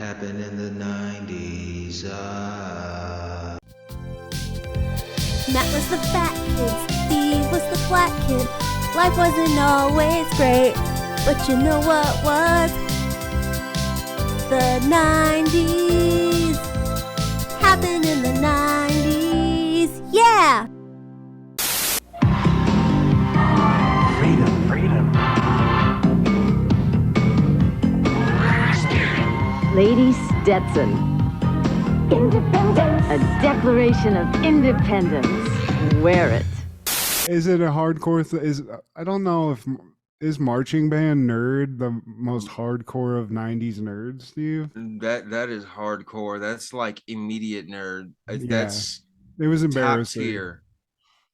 happened in the 90s. Matt was the fat kid, Steve was the black kid. Life wasn't always great, but you know what was? The 90s. Happened in the 90s. Yeah! Freedom. Lady Stetson. Independence. A declaration of independence. Wear it. Is it a hardcore I don't know if is marching band nerd the most hardcore of 90s nerds, Steve? That is hardcore. That's like immediate nerd. That's it was embarrassing. Top tier.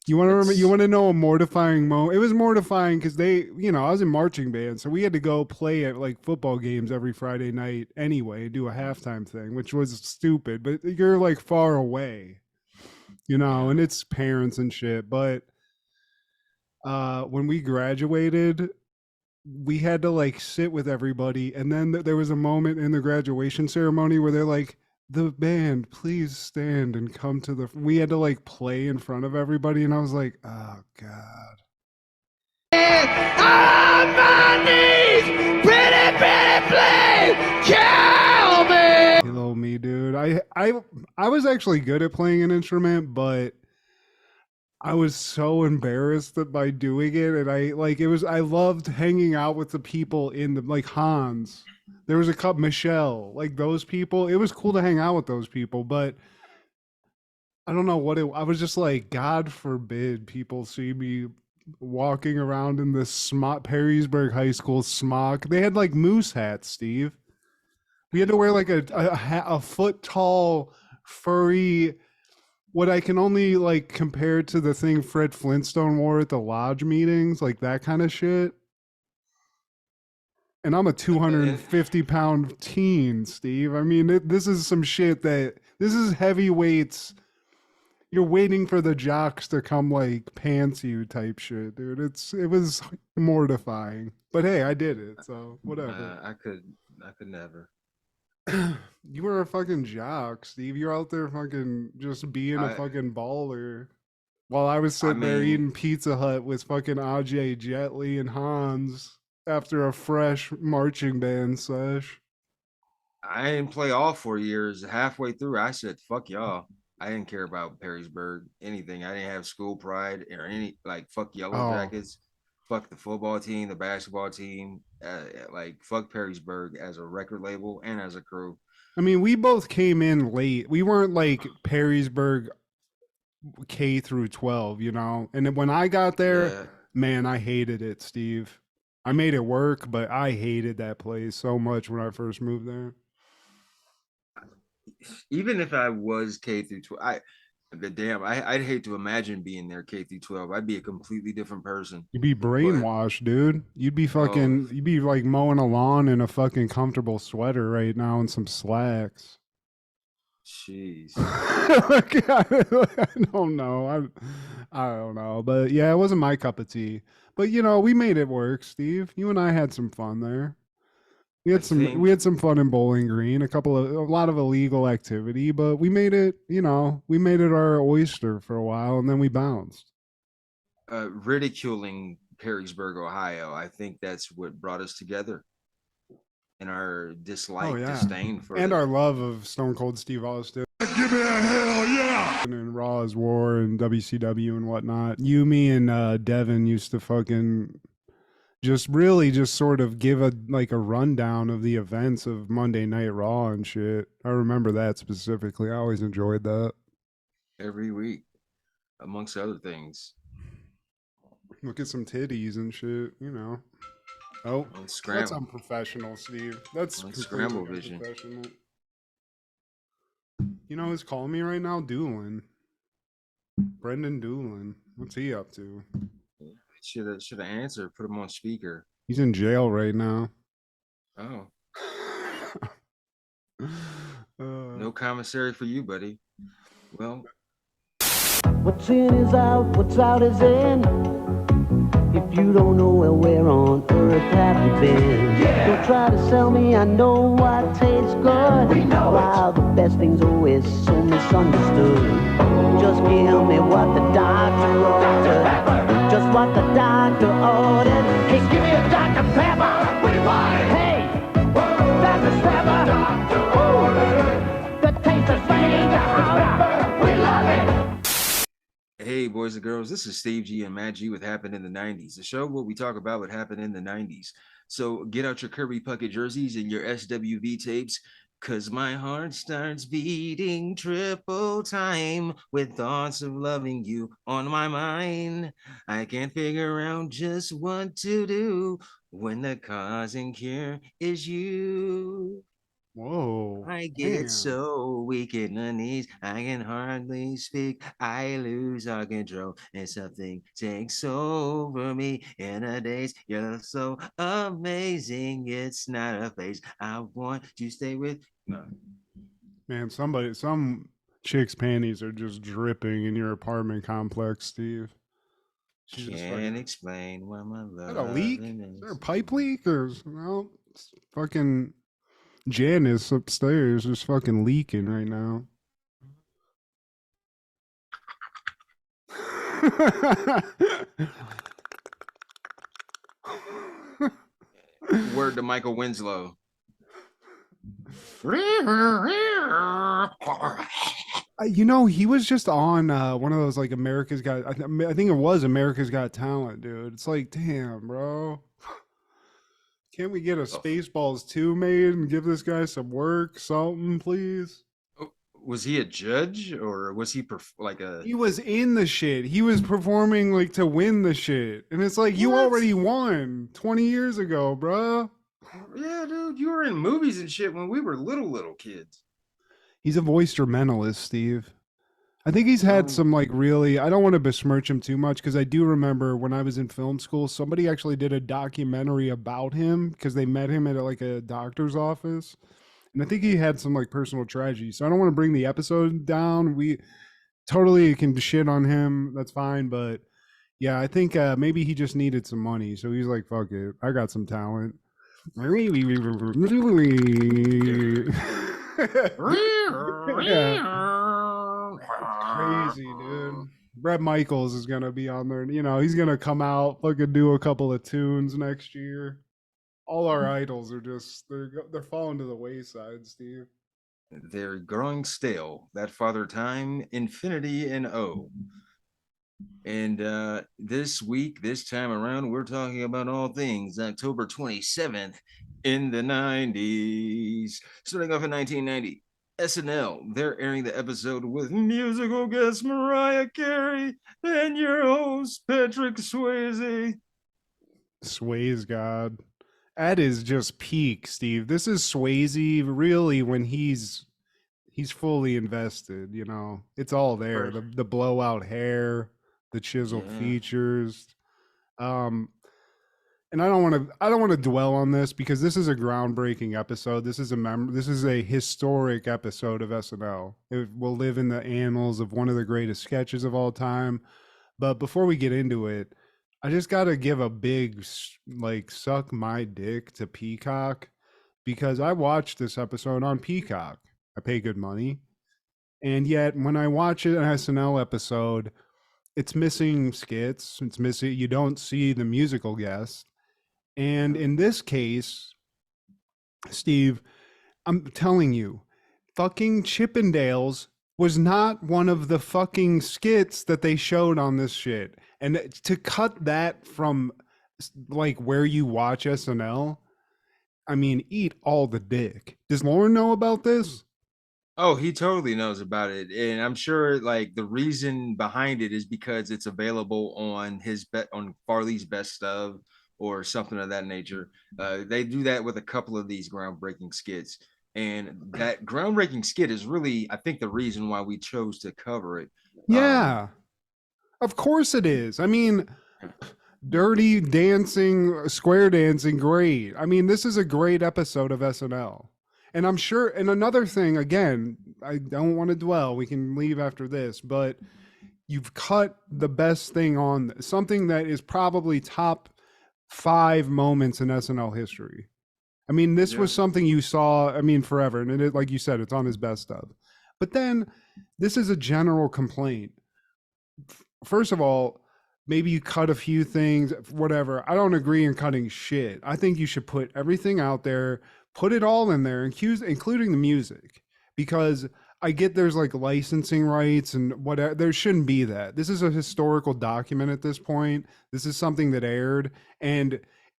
You want to know a mortifying moment? It was mortifying because I was in marching band, so we had to go play at like football games every Friday night anyway, do a halftime thing, which was stupid, but you're like far away, and it's parents and shit. But when we graduated, we had to like sit with everybody, and then there was a moment in the graduation ceremony where they're like, the band, please stand and come to the... We had to like play in front of everybody, and I was like, oh God. On my knees, pretty please, kill me. Kill me, dude. I was actually good at playing an instrument, but I was so embarrassed by doing it, and I loved hanging out with the people in the, like Hans. There was a couple, Michelle, like those people. It was cool to hang out with those people, but I don't know I was just like, God forbid people see me walking around in this Perrysburg High School smock. They had like moose hats, Steve. We had to wear like a foot tall, furry, what I can only like compare to the thing Fred Flintstone wore at the lodge meetings, like that kind of shit. And I'm a 250-pound teen, Steve. I mean, this is some shit this is heavy weights. You're waiting for the jocks to come like pants you type shit, dude. It was mortifying. But hey, I did it, so whatever. I could never. You were a fucking jock, Steve. You're out there fucking just being a fucking baller. While I was sitting there eating Pizza Hut with fucking Ajay, Jet Li, and Hans after a fresh marching band sesh. I didn't play all 4 years. Halfway through, I said, fuck y'all. I didn't care about Perrysburg, anything. I didn't have school pride or any, like, fuck Yellow Jackets, fuck the football team, the basketball team, fuck Perrysburg as a record label and as a crew. I mean, we both came in late. We weren't like Perrysburg K through 12, And when I got there, man, I hated it, Steve. I made it work, but I hated that place so much when I first moved there. Even if I was K through 12, I'd hate to imagine being there K through 12. I'd be a completely different person. You'd be brainwashed, dude. You'd be you'd be like mowing a lawn in a fucking comfortable sweater right now and some slacks. Jeez. I don't know. I don't know. But yeah, it wasn't my cup of tea. But we made it work, Steve. You and I had some fun there. We had some fun in Bowling Green, a lot of illegal activity, but we made it, we made it our oyster for a while, and then we bounced. Ridiculing Perrysburg, Ohio, I think that's what brought us together. And our disdain for and our love of Stone Cold Steve Austin. Give me a hell yeah! And Raw as War and WCW and whatnot. You, me, and Devin used to fucking just sort of give a rundown of the events of Monday Night Raw and shit. I remember that specifically. I always enjoyed that. Every week, amongst other things. Look at some titties and shit, Oh, that's unprofessional, Steve. That's Scramble Vision. You know who's calling me right now? Doolin. Brendan Doolin. What's he up to? Should have answered. Put him on speaker. He's in jail right now. Oh. No commissary for you, buddy. Well. What's in is out, what's out is in. If you don't know, well, where on earth have you been? Don't try to sell me, I know what tastes good. misunderstood. Just give me what the doctor ordered. Just what the doctor ordered. Hey, give me a Dr. Pepper. What do you want? Hey, Dr. Pepper. Dr. Ordered. The taste of Swayze and we love it. Hey, boys and girls, this is Steve G and Matt G with Happened in the 90s, the show where we talk about what happened in the 90s. So get out your Kirby Puckett jerseys and your SWV tapes, because my heart starts beating triple time with thoughts of loving you on my mind. I can't figure out just what to do when the cause and cure is you. Whoa. I get damn. so weak in the knees, I can hardly speak. I lose all control, and something takes over me in a daze. You're so amazing, it's not a phase. I want to stay with. No. Man, some chick's panties are just dripping in your apartment complex, Steve. She's just Can't fucking, explain why my love. is that a leak? Is there a pipe leak? Or no? It's fucking Janice upstairs is fucking leaking right now. Word to Michael Winslow. You know, he was just on one of those like America's Got. I think it was America's Got Talent, dude. It's like, damn, bro. Can't we get a Spaceballs 2 made and give this guy some work, something, please? Was he a judge or was he like a? He was in the shit. He was performing like to win the shit, and it's like you already won 20 years ago, bro. Yeah, dude, you were in movies and shit when we were little kids. He's a voice instrumentalist, Steve. I think he's had some like really, I don't want to besmirch him too much because I do remember when I was in film school, somebody actually did a documentary about him because they met him at like a doctor's office. And I think he had some like personal tragedy. So I don't want to bring the episode down. We totally can shit on him. That's fine. But yeah, I think maybe he just needed some money. So he's like, fuck it. I got some talent. Yeah. Crazy, dude. Bret Michaels is gonna be on there. You know, he's gonna come out, fucking do a couple of tunes next year. All our idols are just they're falling to the wayside, Steve. They're growing stale. That Father Time, Infinity, and O. And this week, this time around, we're talking about all things October 27th in the 90s. Starting off in 1990. SNL, they're airing the episode with musical guest Mariah Carey and your host Patrick Swayze. Swayze God. That is just peak, Steve. This is Swayze really when he's fully invested, you know. It's all there. The blowout hair, the chiseled features. And I don't want to dwell on this because this is a groundbreaking episode. This is a historic episode of SNL. It will live in the annals of one of the greatest sketches of all time. But before we get into it, I just got to give a big like suck my dick to Peacock because I watched this episode on Peacock. I pay good money. And yet when I watch an SNL episode, it's missing skits. It's missing, you don't see the musical guest. And in this case, Steve, I'm telling you, fucking Chippendales was not one of the fucking skits that they showed on this shit. And to cut that from like where you watch SNL, I mean, eat all the dick. Does Lauren know about this? Oh, he totally knows about it. And I'm sure like the reason behind it is because it's available on on Farley's Best Of or something of that nature. They do that with a couple of these groundbreaking skits. And that groundbreaking skit is really, I think, the reason why we chose to cover it. Yeah, of course it is. I mean, dirty dancing, square dancing, great. I mean, this is a great episode of SNL. And I'm sure, and another thing, again, I don't want to dwell, we can leave after this, but you've cut the best thing on something that is probably top 5 moments in SNL history. I mean, this was something you saw, I mean, forever. And it, like you said, it's on his best of. But then this is a general complaint. First of all, maybe you cut a few things, whatever. I don't agree in cutting shit. I think you should put everything out there, put it all in there, including the music, because I get there's like licensing rights and whatever. There shouldn't be that. This is a historical document at this point. This is something that aired. And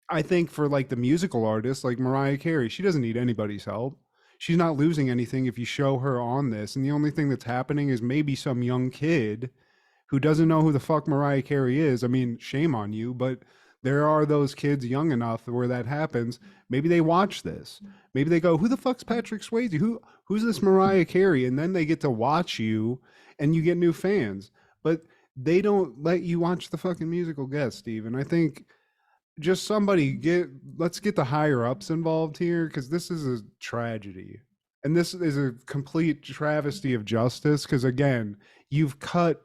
I think for like the musical artists like Mariah Carey, she doesn't need anybody's help. She's not losing anything if you show her on this. And the only thing that's happening is maybe some young kid who doesn't know who the fuck Mariah Carey is. I mean, shame on you, but there are those kids young enough where that happens. Maybe they watch this. Maybe they go, who the fuck's Patrick Swayze? Who's this Mariah Carey? And then they get to watch you and you get new fans. But they don't let you watch the fucking musical guest, Steve. And I think just let's get the higher ups involved here, because this is a tragedy. And this is a complete travesty of justice, because again, you've cut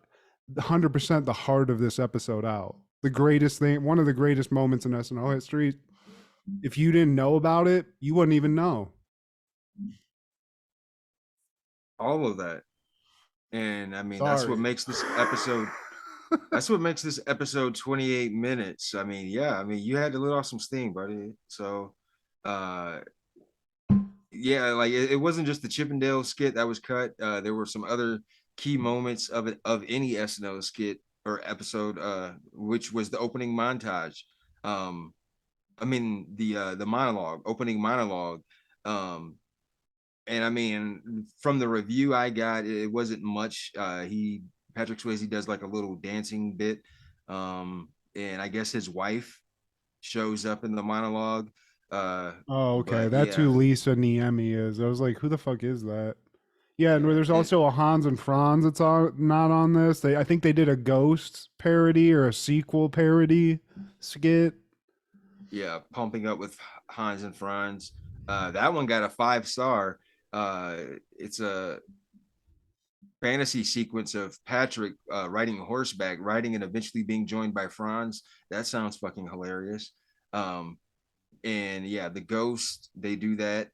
100% the heart of this episode out. The greatest thing, one of the greatest moments in SNL history. If you didn't know about it, you wouldn't even know. All of that. And I mean, Sorry. that's what makes this episode that's what makes this episode 28 minutes. I mean, yeah, I mean, you had to let off some steam, buddy. So yeah, like it wasn't just the Chippendales skit that was cut. There were some other key moments of any SNL skit or episode, which was the opening montage. I mean the opening monologue. And I mean, from the review I got, it wasn't much. Patrick Swayze does like a little dancing bit, and I guess his wife shows up in the monologue. Oh, okay, that's who Lisa Niemi is. I was like, who the fuck is that? Yeah, and there's also a Hans and Franz that's not on this. I think they did a Ghost parody or a sequel parody skit. Yeah, pumping up with Hans and Franz. That one got a 5-star. It's a fantasy sequence of Patrick riding horseback, riding and eventually being joined by Franz. That sounds fucking hilarious. And yeah, the Ghost, they do that.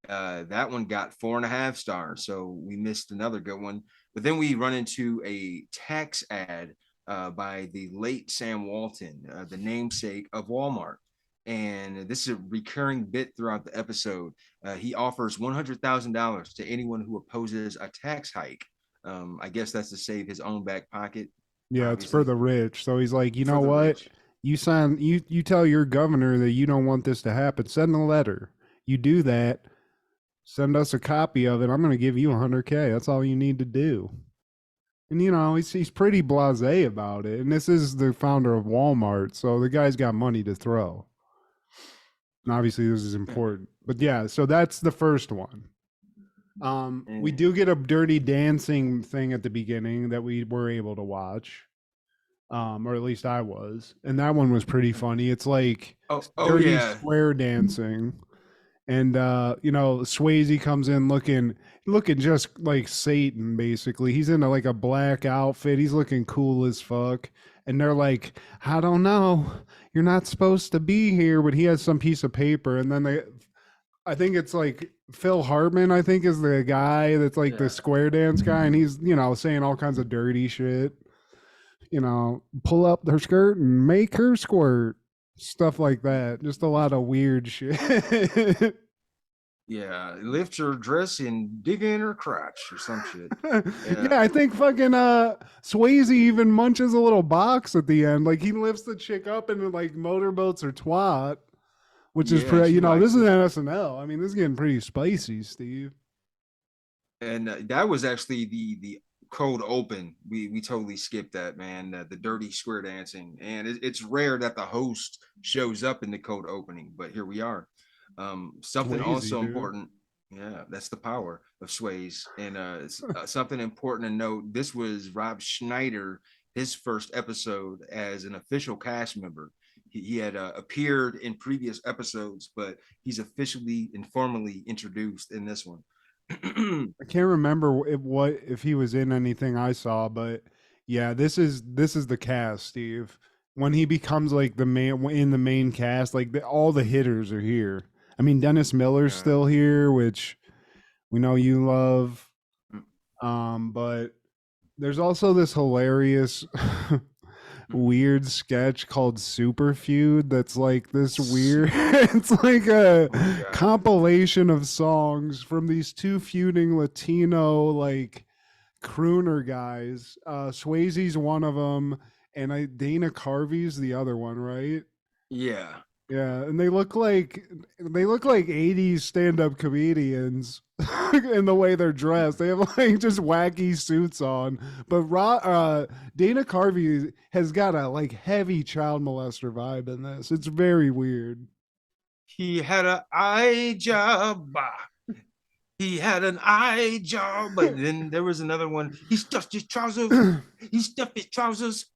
That one got 4.5 stars, so we missed another good one. But then we run into a tax ad by the late Sam Walton, the namesake of Walmart. And this is a recurring bit throughout the episode. He offers $100,000 to anyone who opposes a tax hike. I guess that's to save his own back pocket. Yeah, obviously. It's for the rich. So he's like, you know what? You tell your governor that you don't want this to happen. Send a letter. You do that. Send us a copy of it. I'm going to give you $100K. That's all you need to do. And you know, he's pretty blasé about it. And this is the founder of Walmart, so the guy's got money to throw. And obviously this is important. But yeah, so that's the first one. We do get a dirty dancing thing at the beginning that we were able to watch. Or at least I was. And that one was pretty funny. It's like dirty square dancing. And you know, Swayze comes in looking just like Satan, basically. He's in like a black outfit. He's looking cool as fuck. And they're like, I don't know, you're not supposed to be here, but he has some piece of paper. And then I think it's like Phil Hartman, I think, is the guy that's like the square dance guy, and he's, you know, saying all kinds of dirty shit. You know, pull up their skirt and make her squirt. Stuff like that. Just a lot of weird shit. Yeah, lift your dress and dig in her crotch or some shit. Yeah, I think fucking Swayze even munches a little box at the end. Like he lifts the chick up and like motorboats her twat, which is pretty. You know, this is an SNL. I mean, this is getting pretty spicy, Steve. And that was actually the cold open. We totally skipped that, man. The dirty square dancing, and it's rare that the host shows up in the cold opening, but here we are. Something Swayze, also dude. Important. Yeah, that's the power of Swayze. And something important to note: this was Rob Schneider, his first episode as an official cast member. He had appeared in previous episodes, but he's officially and formally introduced in this one. I can't remember if he was in anything I saw, but yeah, this is the cast, Steve. When he becomes like the main cast, like all the hitters are here. I mean, Dennis Miller's still here, which we know you love. But there's also this hilarious weird sketch called Super Feud that's like this weird it's like a Oh my God. compilation of songs from these two feuding Latino like crooner guys. Swayze's one of them, and Dana Carvey's the other one, right? Yeah. Yeah, and they look like 80s stand-up comedians in the way they're dressed. They have like just wacky suits on. But Dana Carvey has got a like heavy child molester vibe in this. It's very weird. He had an eye job. He had an eye job. But then there was another one. He stuffed his trousers. He stuffed his trousers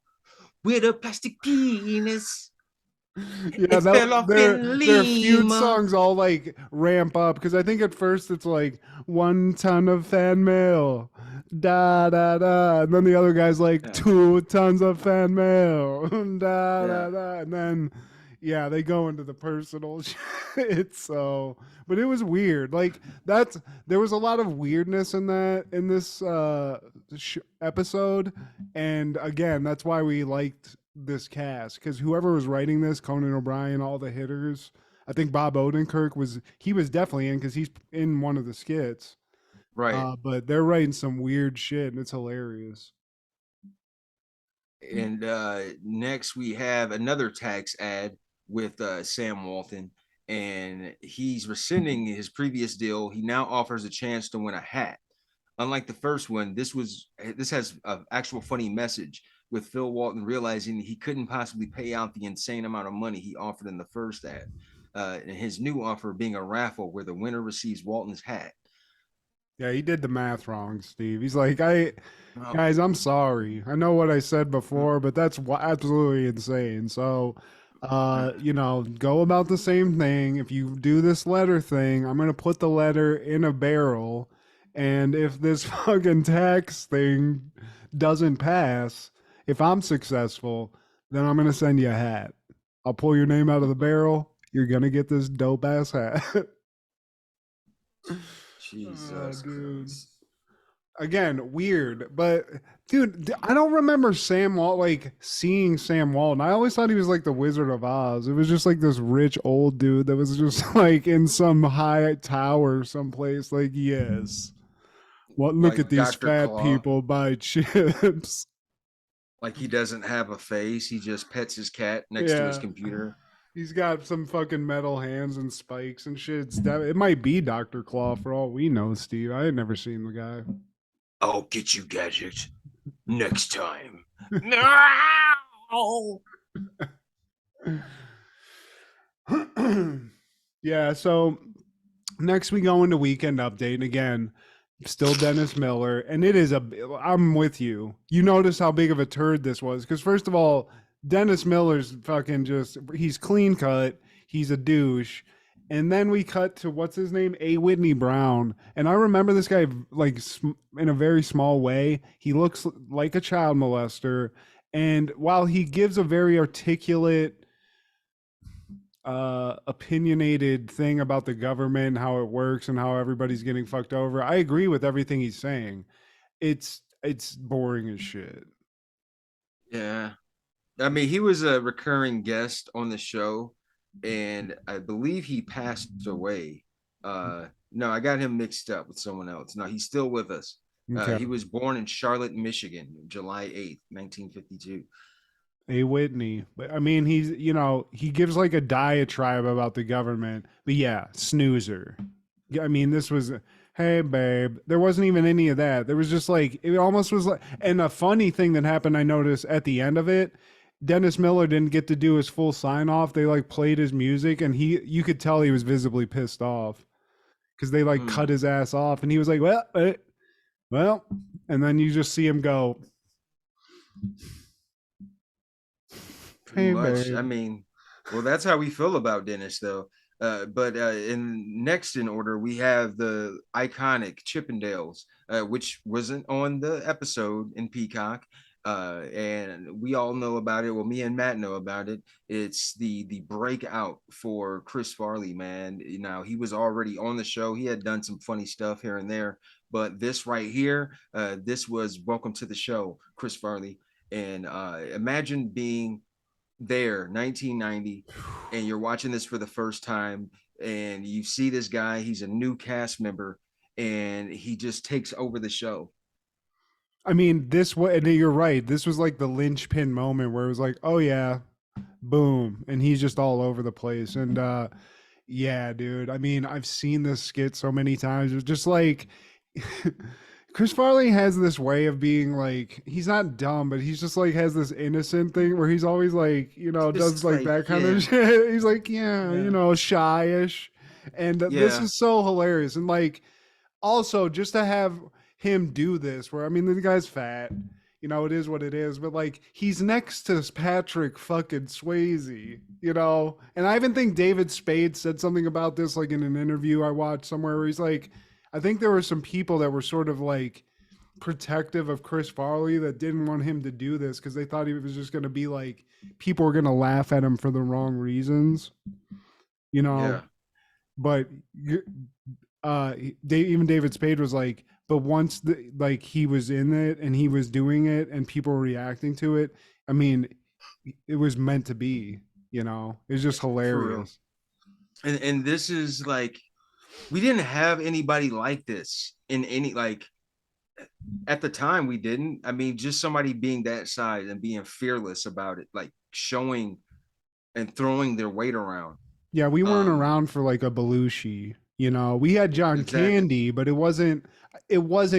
with a plastic penis. Yeah, It fell off in their feud Lima. songs all like ramp up because I think at first it's like 1 ton of fan mail, da da da, and then the other guy's like Yeah. 2 tons of fan mail, da da Yeah. da, and then yeah, they go into the personal shit. So, but it was weird. Like there was a lot of weirdness in this episode, and again, that's why we liked this cast because whoever was writing this, Conan O'Brien, all the hitters. I think Bob Odenkirk was definitely in because he's in one of the skits. Right. But they're writing some weird shit and it's hilarious. And next we have another tax ad with Sam Walton, and he's rescinding his previous deal. He now offers a chance to win a hat. Unlike the first one, this has an actual funny message with Phil Walton realizing he couldn't possibly pay out the insane amount of money he offered in the first ad. And his new offer being a raffle where the winner receives Walton's hat. Yeah, he did the math wrong, Steve. He's like, guys, Oh, I'm sorry. I know what I said before, but that's absolutely insane. So, go about the same thing. If you do this letter thing, I'm gonna put the letter in a barrel, and if this fucking tax thing doesn't pass, if I'm successful, then I'm gonna send you a hat. I'll pull your name out of the barrel. You're gonna get this dope ass hat. Jesus Christ. Again, weird, but dude, I don't remember Sam Walt like seeing Sam Walton. I always thought he was like the Wizard of Oz. It was just like this rich old dude that was just like in some high tower someplace. Like, yes, what? Look Like at these Dr. fat Claw. people buy chips. Like he doesn't have a face. He just pets his cat next to his Yeah. computer. He's got some fucking metal hands and spikes and shit. It might be Dr. Claw for all we know, Steve. I had never seen the guy. I'll get you, Gadget, next time. No! Yeah, so next we go into Weekend Update, and again, still Dennis Miller, and I'm with you. You notice how big of a turd this was, because first of all, Dennis Miller's fucking he's clean cut, he's a douche, and then we cut to what's his name, A. Whitney Brown, and I remember this guy like in a very small way. He looks like a child molester, and while he gives a very articulate opinionated thing about the government, how it works and how everybody's getting fucked over, I agree with everything he's saying. It's boring as shit. Yeah. I mean, he was a recurring guest on the show, and I believe he passed away. No, I got him mixed up with someone else. No, he's still with us. Okay. He was born in Charlotte, Michigan, July 8th, 1952. A. Whitney, but I mean, he gives like a diatribe about the government, but yeah, snoozer. I mean, this was, hey babe, there wasn't even any of that. There was just like, it almost was like, and a funny thing that happened, I noticed at the end of it, Dennis Miller didn't get to do his full sign off. They like played his music, and you could tell he was visibly pissed off because they like cut his ass off, and he was like, well, and then you just see him go, Pretty hey much. babe. I mean, well, that's how we feel about Dennis, though. But next in order, we have the iconic Chippendales, which wasn't on the episode in Peacock. And we all know about it. Well, me and Matt know about it. It's the breakout for Chris Farley, man. Now he was already on the show. He had done some funny stuff here and there, but this right here, this was welcome to the show, Chris Farley. And imagine being there, 1990, and you're watching this for the first time, and you see this guy. He's a new cast member, and he just takes over the show. I mean, this was, and you're right. This was like the linchpin moment where it was like, oh yeah, boom, and he's just all over the place. And yeah, dude. I mean, I've seen this skit so many times. It's just like Chris Farley has this way of being like, he's not dumb, but he's just like has this innocent thing where he's always like, does like that kind of shit. He's like, yeah, shyish. And this is so hilarious. And like, also just to have him do this, where I mean, the guy's fat, it is what it is, but like he's next to Patrick fucking Swayze, and I even think David Spade said something about this, like in an interview I watched somewhere, where he's like, I think there were some people that were sort of like protective of Chris Farley that didn't want him to do this because they thought he was just going to be like, people were going to laugh at him for the wrong reasons, Yeah. but even David Spade was like, but once like he was in it and he was doing it and people were reacting to it, I mean, it was meant to be, it's just hilarious. And this is like, we didn't have anybody like this in any, like, at the time we didn't. I mean, just somebody being that size and being fearless about it, like showing and throwing their weight around. Yeah, we weren't around for like a Belushi, we had John Candy, but it wasn't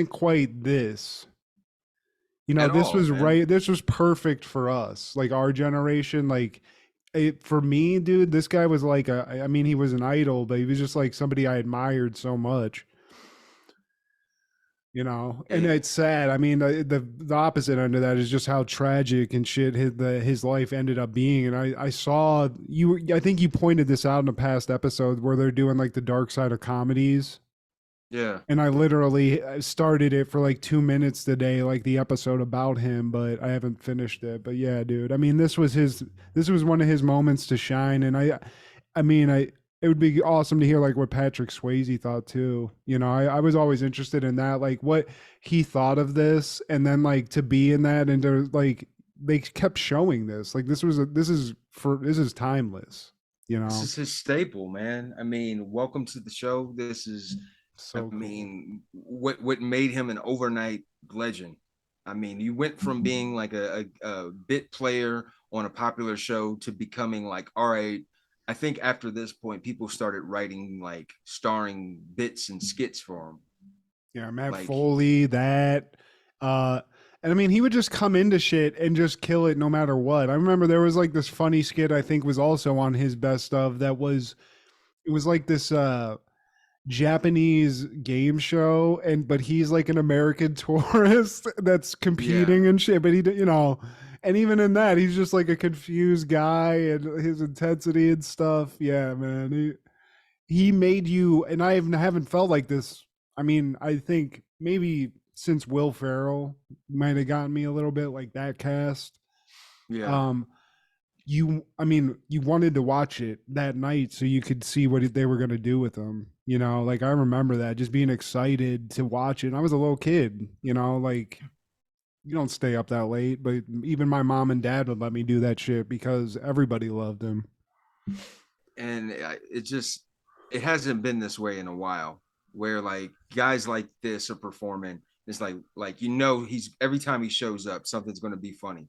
quite this. This was right. This was perfect for us, like our generation. Like, for me, dude, this guy was like I mean, he was an idol, but he was just like somebody I admired so much. And it's sad. I mean, the opposite end of that is just how tragic and shit his life ended up being. And I saw you. I think you pointed this out in a past episode where they're doing like the dark side of comedies. Yeah. And I literally started it for like 2 minutes today, like the episode about him, but I haven't finished it. But yeah, dude. I mean, this was one of his moments to shine. And I mean, it would be awesome to hear like what Patrick Swayze thought too. I was always interested in that, like what he thought of this, and then like to be in that, and to like they kept showing this. Like this is timeless. This is his staple, man. I mean, welcome to the show. This is so cool. What made him an overnight legend. I mean, you went from being like a bit player on a popular show to becoming like, all right, I think after this point, people started writing like starring bits and skits for him. Yeah, Matt Foley, that. And I mean, he would just come into shit and just kill it no matter what. I remember there was like this funny skit I think was also on his best of, it was like this Japanese game show, but he's like an American tourist that's competing and shit, but he, and even in that, he's just like a confused guy, and his intensity and stuff. Yeah, man. He made you, and I haven't felt like this. I mean, I think maybe since Will Ferrell might have gotten me a little bit, like that cast. Yeah. You wanted to watch it that night so you could see what they were going to do with them. Like I remember that, just being excited to watch it. And I was a little kid, like, you don't stay up that late, but even my mom and dad would let me do that shit because everybody loved him. And it hasn't been this way in a while, where like guys like this are performing. It's like he's, every time he shows up, something's going to be funny.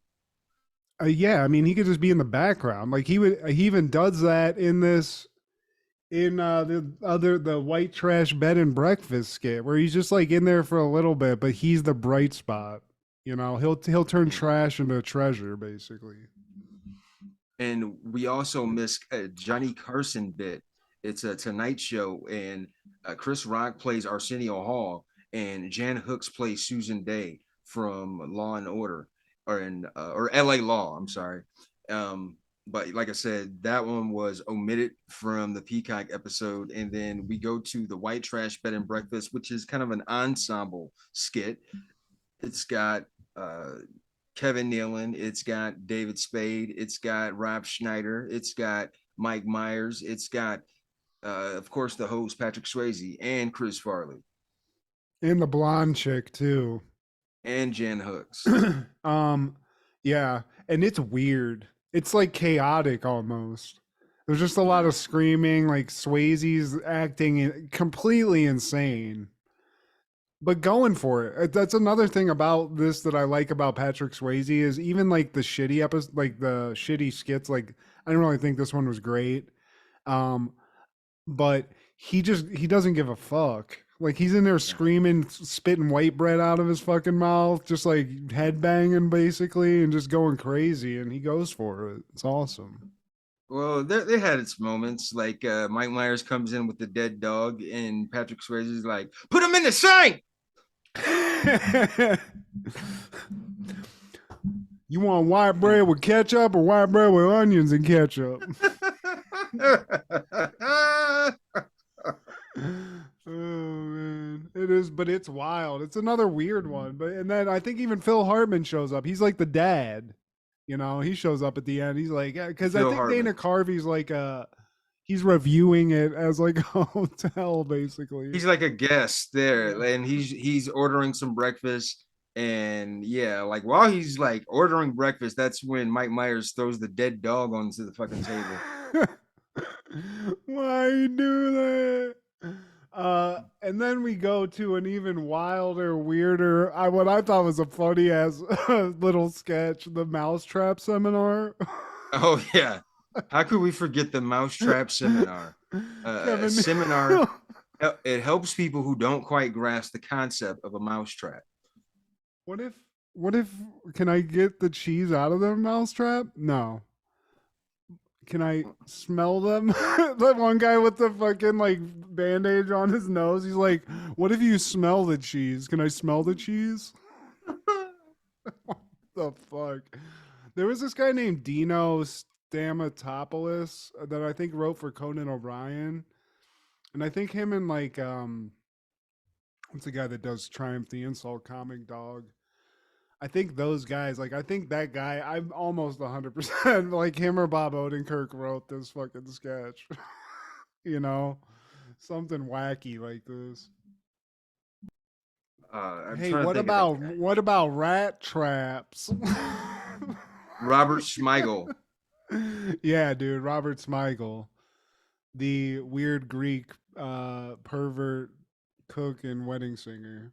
Yeah, I mean, he could just be in the background. Like he even does that in this, the white trash bed and breakfast skit, where he's just like in there for a little bit, but he's the bright spot. He'll turn trash into a treasure, basically. And we also miss a Johnny Carson bit. It's a Tonight Show, and Chris Rock plays Arsenio Hall, and Jan Hooks plays Susan Day from Law and Order, or LA Law. I'm sorry. But like I said, that one was omitted from the Peacock episode. And then we go to the White Trash Bed and Breakfast, which is kind of an ensemble skit. It's got Kevin Nealon. It's got David Spade. It's got Rob Schneider. It's got Mike Myers. It's got, of course, the host Patrick Swayze and Chris Farley And the blonde chick too. and Jen Hooks. um, yeah, and it's weird. It's like chaotic almost. There's just a lot of screaming. Like Swayze's acting completely insane, but going for it. That's another thing about this that I like about Patrick Swayze is even like the shitty episode, like the shitty skits. Like I don't really think this one was great, but he doesn't give a fuck. Like he's in there screaming, spitting white bread out of his fucking mouth, just like headbanging basically, and just going crazy. And he goes for it. It's awesome. Well, they had its moments. Like Mike Myers comes in with the dead dog, and Patrick Swayze's like, "Put him in the sink." You want white bread with ketchup or white bread with onions and ketchup? Oh man, it is, but it's wild. It's another weird one. But and then I think even Phil Hartman shows up. He's like the dad, he shows up at the end. He's like, because I Phil think Hartman. Dana Carvey's like he's reviewing it as like a hotel basically. He's like a guest there, and he's ordering some breakfast. And yeah, like while he's like ordering breakfast, that's when Mike Myers throws the dead dog onto the fucking table. Why you do that? And then we go to an even wilder, weirder, what I thought was a funny ass little sketch, the Mousetrap Seminar. Oh yeah, how could we forget the Mousetrap Seminar? Seminar. It helps people who don't quite grasp the concept of a mousetrap. What if can I get the cheese out of the mousetrap? No. Can I smell them? That one guy with the fucking like bandage on his nose. He's like, "What if you smell the cheese? Can I smell the cheese?" What the fuck? There was this guy named Dino Stamatopoulos that I think wrote for Conan O'Brien, and I think him and like what's the guy that does Triumph the Insult Comic Dog? I think those guys, like, I think that guy, I'm almost 100% like him or Bob Odenkirk wrote this fucking sketch. Something wacky like this. Hey, what about rat traps? Robert Smigel. Yeah, dude, Robert Smigel, the weird Greek pervert cook and wedding singer.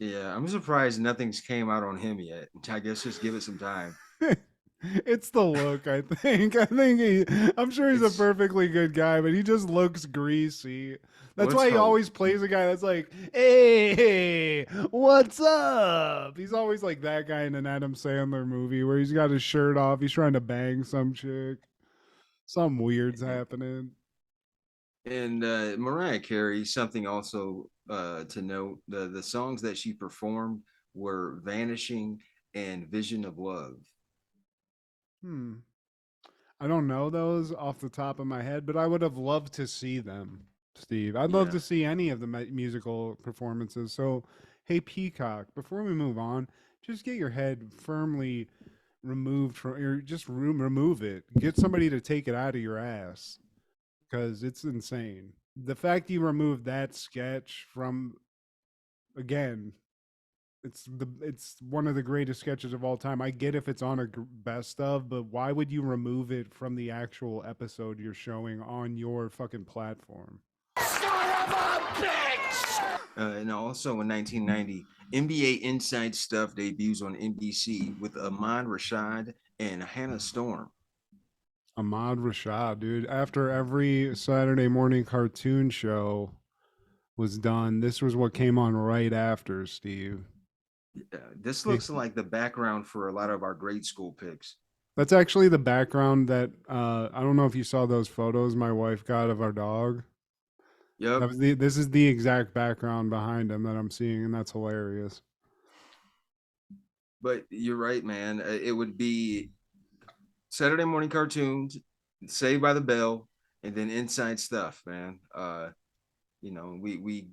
Yeah, I'm surprised nothing's came out on him yet. I guess just give it some time. It's the look, I think. I'm sure he's a perfectly good guy, but he just looks greasy. That's why he always plays a guy that's like, "Hey, what's up?" He's always like that guy in an Adam Sandler movie where he's got his shirt off. He's trying to bang some chick. Something weird's happening. And Mariah Carey, something also to note, the songs that she performed were Vanishing and Vision of Love. I don't know those off the top of my head, but I would have loved to see them, Steve. I'd love to see any of the musical performances. So, hey, Peacock, before we move on, just get your head firmly removed from, or just remove it. Get somebody to take it out of your ass. Because it's insane. The fact you removed that sketch from, again, it's one of the greatest sketches of all time. I get if it's on a best of, but why would you remove it from the actual episode you're showing on your fucking platform? Son of a bitch! And also in 1990, NBA Inside Stuff debuts on NBC with Ahmad Rashad and Hannah Storm. Ahmad Rashad, dude. After every Saturday morning cartoon show was done, this was what came on right after, Steve. Yeah, this looks like the background for a lot of our grade school picks. That's actually the background that I don't know if you saw those photos my wife got of our dog. Yep. This is the exact background behind him that I'm seeing, and that's hilarious. But you're right, man. It would be Saturday morning cartoons, Saved by the Bell, and then Inside Stuff, man. We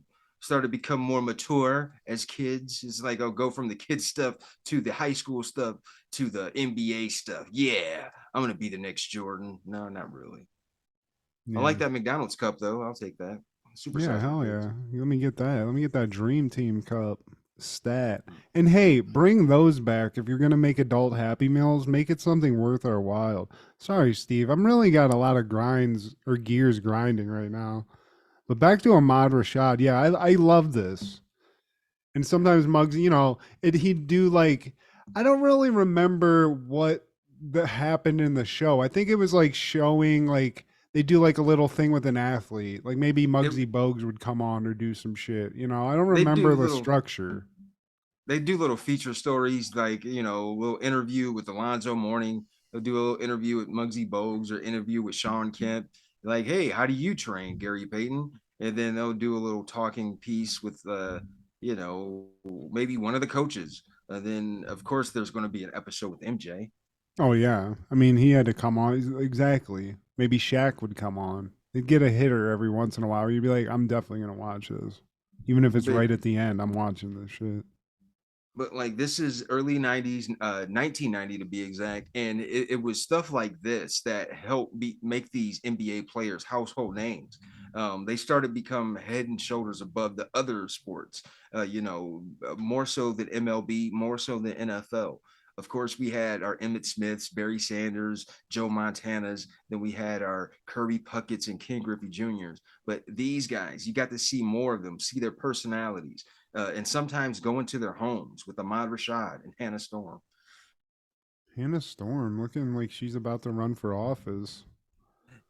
started to become more mature as kids. It's like I'll go from the kid stuff to the high school stuff to the NBA stuff. Yeah, I'm gonna be the next Jordan. No, not really. I Yeah. like that McDonald's cup though. I'll take that. Super Yeah, size my hell kids. yeah. Let me get that. Let me get that Dream Team cup stat. And hey, bring those back. If you're gonna make adult Happy Meals, make it something worth our while. Sorry, Steve. I'm really got a lot of grinds or gears grinding right now. But back to Ahmad Rashad. Yeah, I love this. And sometimes Muggs, he'd do like I don't really remember what that happened in the show. I think it was like showing like they do like a little thing with an athlete. Like maybe It, Muggsy Bogues would come on or do some shit. I don't they do remember the little structure. they do little feature stories like little interview with Alonzo Mourning. They'll do a little interview with Muggsy Bogues or interview with Sean Kemp. Like, hey, how do you train, Gary Payton? And then they'll do a little talking piece with you know, maybe one of the coaches. And then of course there's going to be an episode with MJ. Oh yeah. I mean he had to come on exactly. Maybe Shaq would come on. They'd get a hitter every once in a while. You'd be like, I'm definitely gonna watch this. Even if it's But right at the end, I'm watching this shit. like this is early 90s, 1990 to be exact, and it was stuff like this that helped make these NBA players household names. They started become head and shoulders above the other sports, more so than MLB, more so than NFL. Of course, we had our Emmett Smiths, Barry Sanders, Joe Montanas. Then we had our Kirby Pucketts and Ken Griffey Juniors. But these guys, you got to see more of them, see their personalities, and sometimes go into their homes with Ahmad Rashad and Hannah Storm. Hannah Storm looking like she's about to run for office.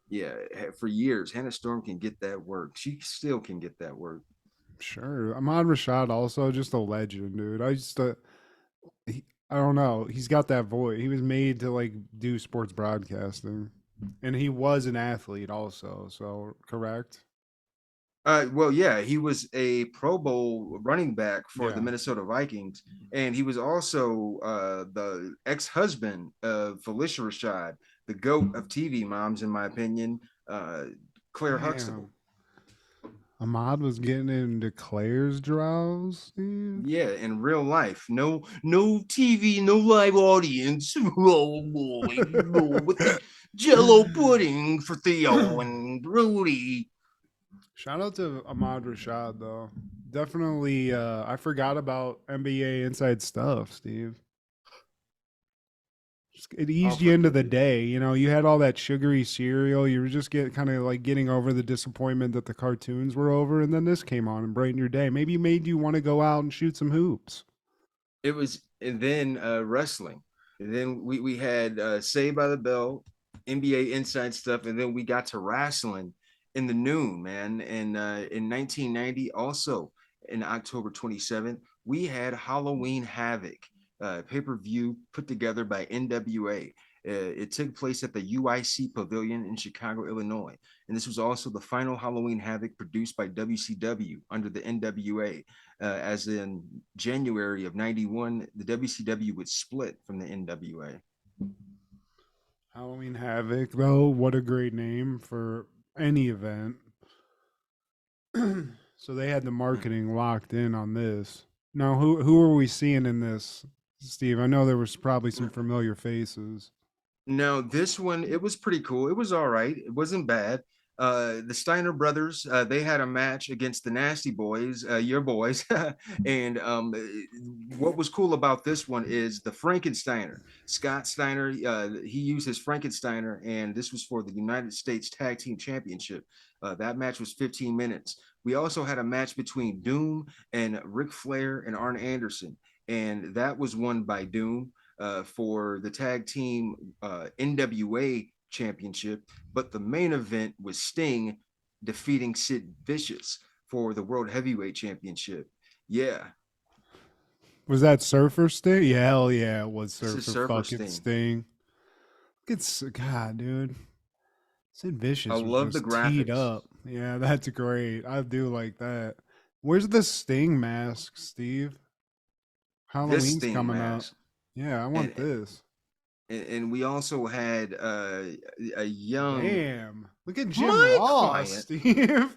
Yeah, for years, Hannah Storm can get that work. She still can get that work. Sure. Ahmad Rashad also just a legend, dude. I don't know. He's got that voice. He was made to like do sports broadcasting. And he was an athlete also, so correct? Well, yeah, he was a Pro Bowl running back for the Yeah. Minnesota Vikings, and he was also the ex-husband of Felicia Rashad, the goat of TV moms, in my opinion, uh, Claire Huxtable. Damn. Ahmad was getting into Claire's draws, dude. Yeah, in real life, no TV, no live audience. Oh boy, no, with the Jello pudding for Theo and Rudy. Shout out to Ahmad Rashad though. Definitely I forgot about NBA inside stuff, Steve. It I'll eased you into forgive the you. day. You had all that sugary cereal. You were just kind of like getting over the disappointment that the cartoons were over, and then this came on and brightened your day. Maybe made you want to go out and shoot some hoops. It was, and then wrestling, and then we had Saved by the Bell, NBA Inside stuff, and then we got to wrestling in the noon, man. And in 1990, also in October 27th, we had Halloween Havoc, pay-per-view put together by NWA. It took place at the UIC Pavilion in Chicago, Illinois. And this was also the final Halloween Havoc produced by WCW under the NWA. As in January of 91, the WCW would split from the NWA. Halloween Havoc, though, what a great name for any event. So they had the marketing locked in on this. Now, who are we seeing in this, Steve? I know there was probably some familiar faces. Now, this one, it was pretty cool. It was all right. It wasn't bad. The Steiner brothers, they had a match against the Nasty Boys, your boys. And what was cool about this one is the Frankensteiner. Scott Steiner, he used his Frankensteiner, and this was for the United States Tag Team Championship. That match was 15 minutes. We also had a match between Doom and Ric Flair and Arn Anderson, and that was won by Doom for the tag team NWA championship. But the main event was Sting defeating Sid Vicious for the World Heavyweight Championship. Yeah. Was that Surfer Sting? Yeah, hell yeah, it was This Surfer is Surfer fucking Sting. Sting. It's God, dude. Sid Vicious I was love the just teed graphics. up. Yeah, that's great. I do like that. Where's the Sting mask, Steve? This Halloween's Sting coming up. mask. Yeah, I want this. And we also had a young Damn. Look at Jim my Ross, client. Steve.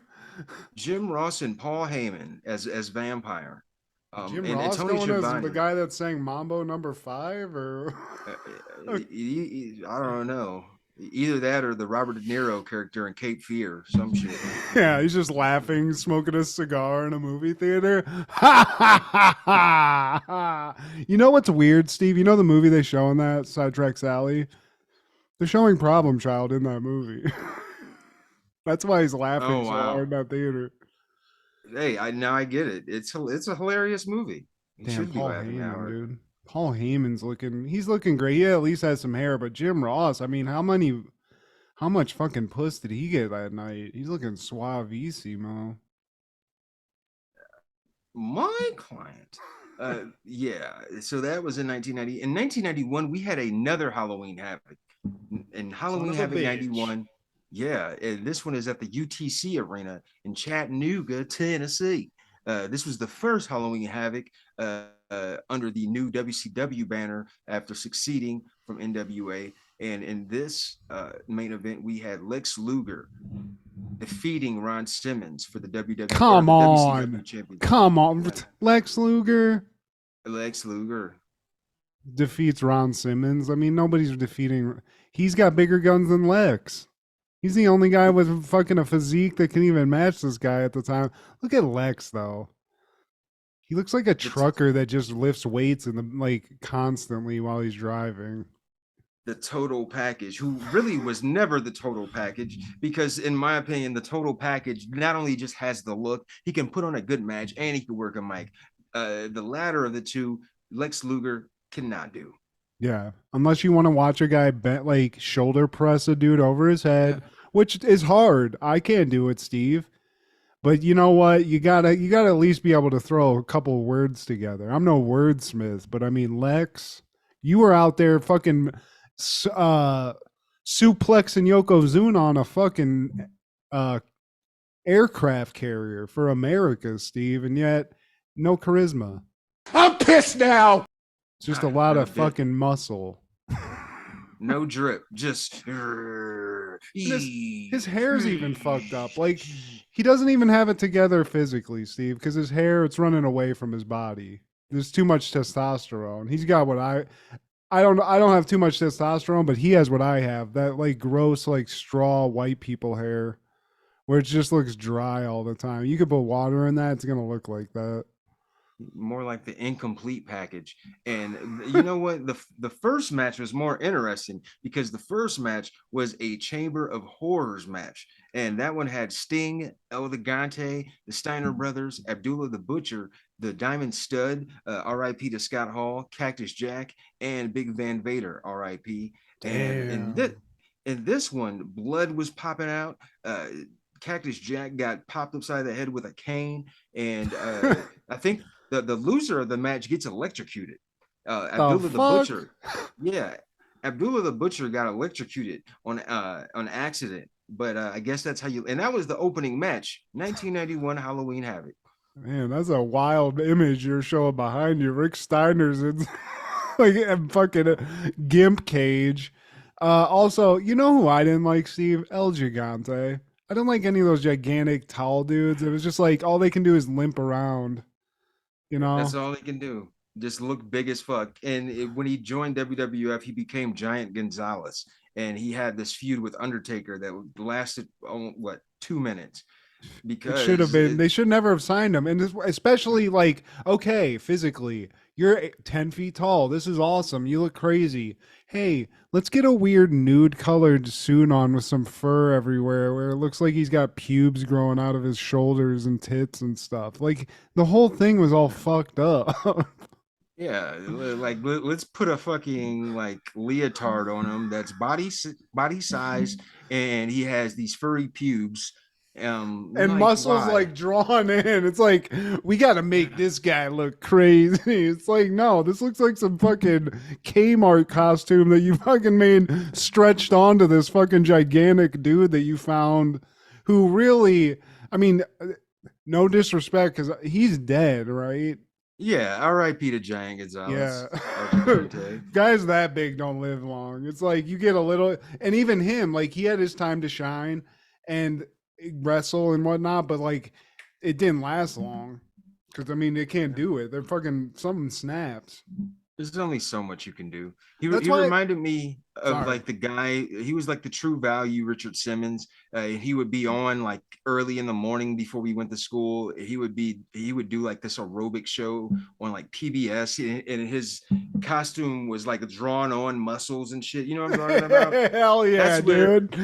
Jim Ross and Paul Heyman as vampire. Jim And Ross Tony going as the Schiavone. guy that sang Mambo Number 5, or I don't know. Either that or the Robert De Niro character in Cape Fear, some shit. yeah, he's just laughing, smoking a cigar in a movie theater. Ha ha ha ha! You know what's weird, Steve? You know the movie they show in that Sidetrack Sally? They're showing Problem Child in that movie. That's why he's laughing Oh so wow. hard in that theater. Hey, I get it. It's a hilarious movie. He Damn, should be Paul laughing Heyman, now. dude. Paul Heyman's he's looking great. He at least has some hair, but Jim Ross, I mean, how much fucking puss did he get that night? He's looking suavissimo. My client. Yeah. So that was in 1990. In 1991, we had another Halloween Havoc. In Halloween of a Havoc bitch. 91. Yeah, and this one is at the UTC Arena in Chattanooga, Tennessee. This was the first Halloween Havoc under the new WCW banner after succeeding from NWA. And in this main event, we had Lex Luger defeating Ron Simmons for the WWE. Come on. WCW championship. Come on. Lex Luger Lex Luger. defeats Ron Simmons. I mean, nobody's defeating. He's got bigger guns than Lex. He's the only guy with fucking a physique that can even match this guy at the time. Look at Lex, though. He looks like a trucker that just lifts weights constantly while he's driving. The total package, who really was never the total package, because in my opinion, the total package not only just has the look, he can put on a good match and he can work a mic. The latter of the two, Lex Luger cannot do. Yeah, unless you want to watch a guy shoulder press a dude over his head, which is hard. I can't do it, Steve. But you know what? You gotta at least be able to throw a couple words together. I'm no wordsmith, but I mean, Lex, you were out there fucking suplexing Yokozuna on a fucking aircraft carrier for America, Steve, and yet no charisma. I'm pissed now. It's just a lot of fucking muscle. No drip, just his hair's even fucked up. Like, he doesn't even have it together physically, Steve, because his hair, it's running away from his body. There's too much testosterone. He's got what I don't have too much testosterone, but he has what I have. That gross straw white people hair where it just looks dry all the time. You could put water in that, it's going to look like that. More like the incomplete package. And you know what? The first match was more interesting because the first match was a Chamber of Horrors match. And that one had Sting, El Gigante, the Steiner brothers, Abdullah the Butcher, the Diamond Stud, RIP to Scott Hall, Cactus Jack, and Big Van Vader, RIP. And in this one, blood was popping out. Cactus Jack got popped upside the head with a cane. And I think the loser of the match gets electrocuted. Abdullah the Butcher. Yeah. Abdullah the Butcher got electrocuted on accident. But I guess that's how and that was the opening match, 1991 Halloween Havoc. Man, that's a wild image you're showing behind you. Rick Steiner's in a fucking gimp cage. Also, you know who I didn't like, Steve? El Gigante. I didn't like any of those gigantic tall dudes. It was just all they can do is limp around. You know, that's all he can do. Just look big as fuck. And when he joined WWF, he became Giant Gonzalez, and he had this feud with Undertaker that lasted 2 minutes. Because it should have been. They should never have signed him, and especially okay, physically, you're 10 feet tall. This is awesome. You look crazy. Hey, let's get a weird nude colored suit on with some fur everywhere, where it looks like he's got pubes growing out of his shoulders and tits and stuff. The whole thing was all fucked up. Yeah, let's put a fucking leotard on him that's body size, and he has these furry pubes. And muscles drawn in. It's we got to make this guy look crazy. It's no, this looks like some fucking Kmart costume that you fucking made stretched onto this fucking gigantic dude that you found, who really, I mean, no disrespect because he's dead, right? Yeah, R.I.P. to Giant Gonzalez. Yeah. Guys that big don't live long. It's you get a little, and even him, he had his time to shine, and wrestle and whatnot, but like it didn't last long because I mean they can't do it. They're fucking something snaps. There's only so much you can do. He That's why. reminded me of Sorry. like the guy. He was like the True Value Richard Simmons. He would be on like early in the morning before we went to school. He would do like this aerobic show on like PBS, and his costume was like drawn on muscles and shit. You know what I'm talking about? Hell yeah, dude.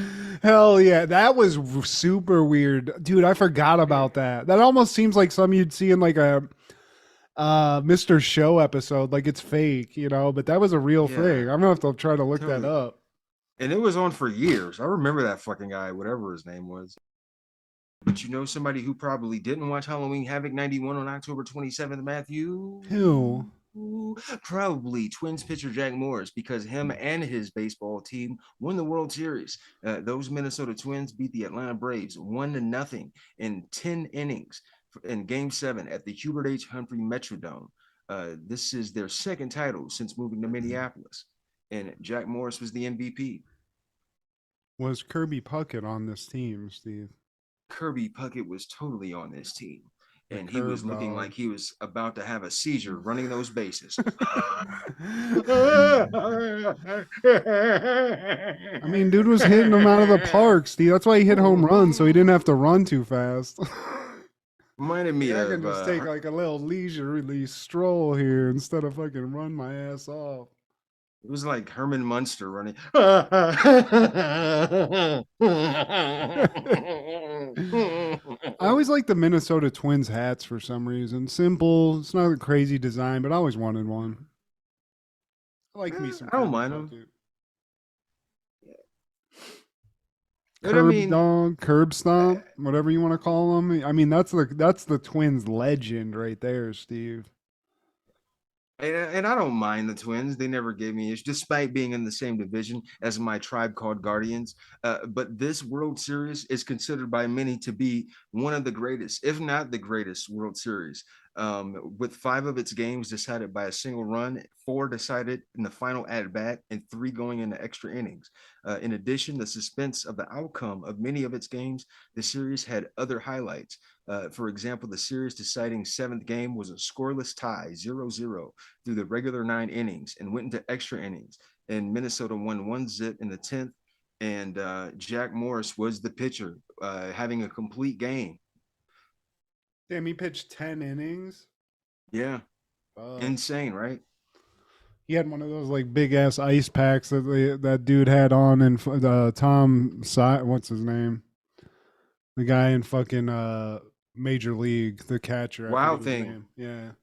Hell yeah. That was super weird. Dude, I forgot about that. That almost seems like something you'd see in like a Mr. Show episode, like it's fake, you know, but that was a real thing. I'm gonna have to try to look that up. And it was on for years. I remember that fucking guy, whatever his name was. But you know somebody who probably didn't watch Halloween Havoc 91 on October 27th, Matthew? Who? Probably Twins pitcher Jack Morris, because him and his baseball team won the World Series. Those Minnesota Twins beat the Atlanta Braves 1-0 in 10 innings in Game 7 at the Hubert H. Humphrey Metrodome. This is their second title since moving to Minneapolis, and Jack Morris was the MVP. Was Kirby Puckett on this team, Steve? Kirby Puckett was totally on this team, and he was looking like he was about to have a seizure running those bases. I mean, dude was hitting them out of the park, Steve. That's why he hit home runs, so he didn't have to run too fast. Reminded me of. I can just take like a little leisurely stroll here instead of fucking run my ass off. It was like Herman Munster running. I always like the Minnesota Twins hats for some reason. Simple. It's not a crazy design, but I always wanted one. I like me some. I don't mind them. Curb stomp, whatever you want to call them. I mean, that's the Twins legend right there, Steve. And I don't mind the Twins. They never gave me issues, despite being in the same division as my tribe called Guardians. But this World Series is considered by many to be one of the greatest, if not the greatest, World Series. With 5 of its games decided by a single run, 4 decided in the final at-bat, and 3 going into extra innings. In addition, the suspense of the outcome of many of its games, the series had other highlights. For example, the series deciding 7th game was a scoreless tie, 0-0, through the regular 9 innings and went into extra innings. And Minnesota won 1-0 in the 10th, and Jack Morris was the pitcher, having a complete game. Damn, he pitched 10 innings? Yeah. Insane, right? He had one of those like big ass ice packs that dude had on, and Tom, what's his name? The guy in fucking Major League, the catcher. Wild Thing. Yeah.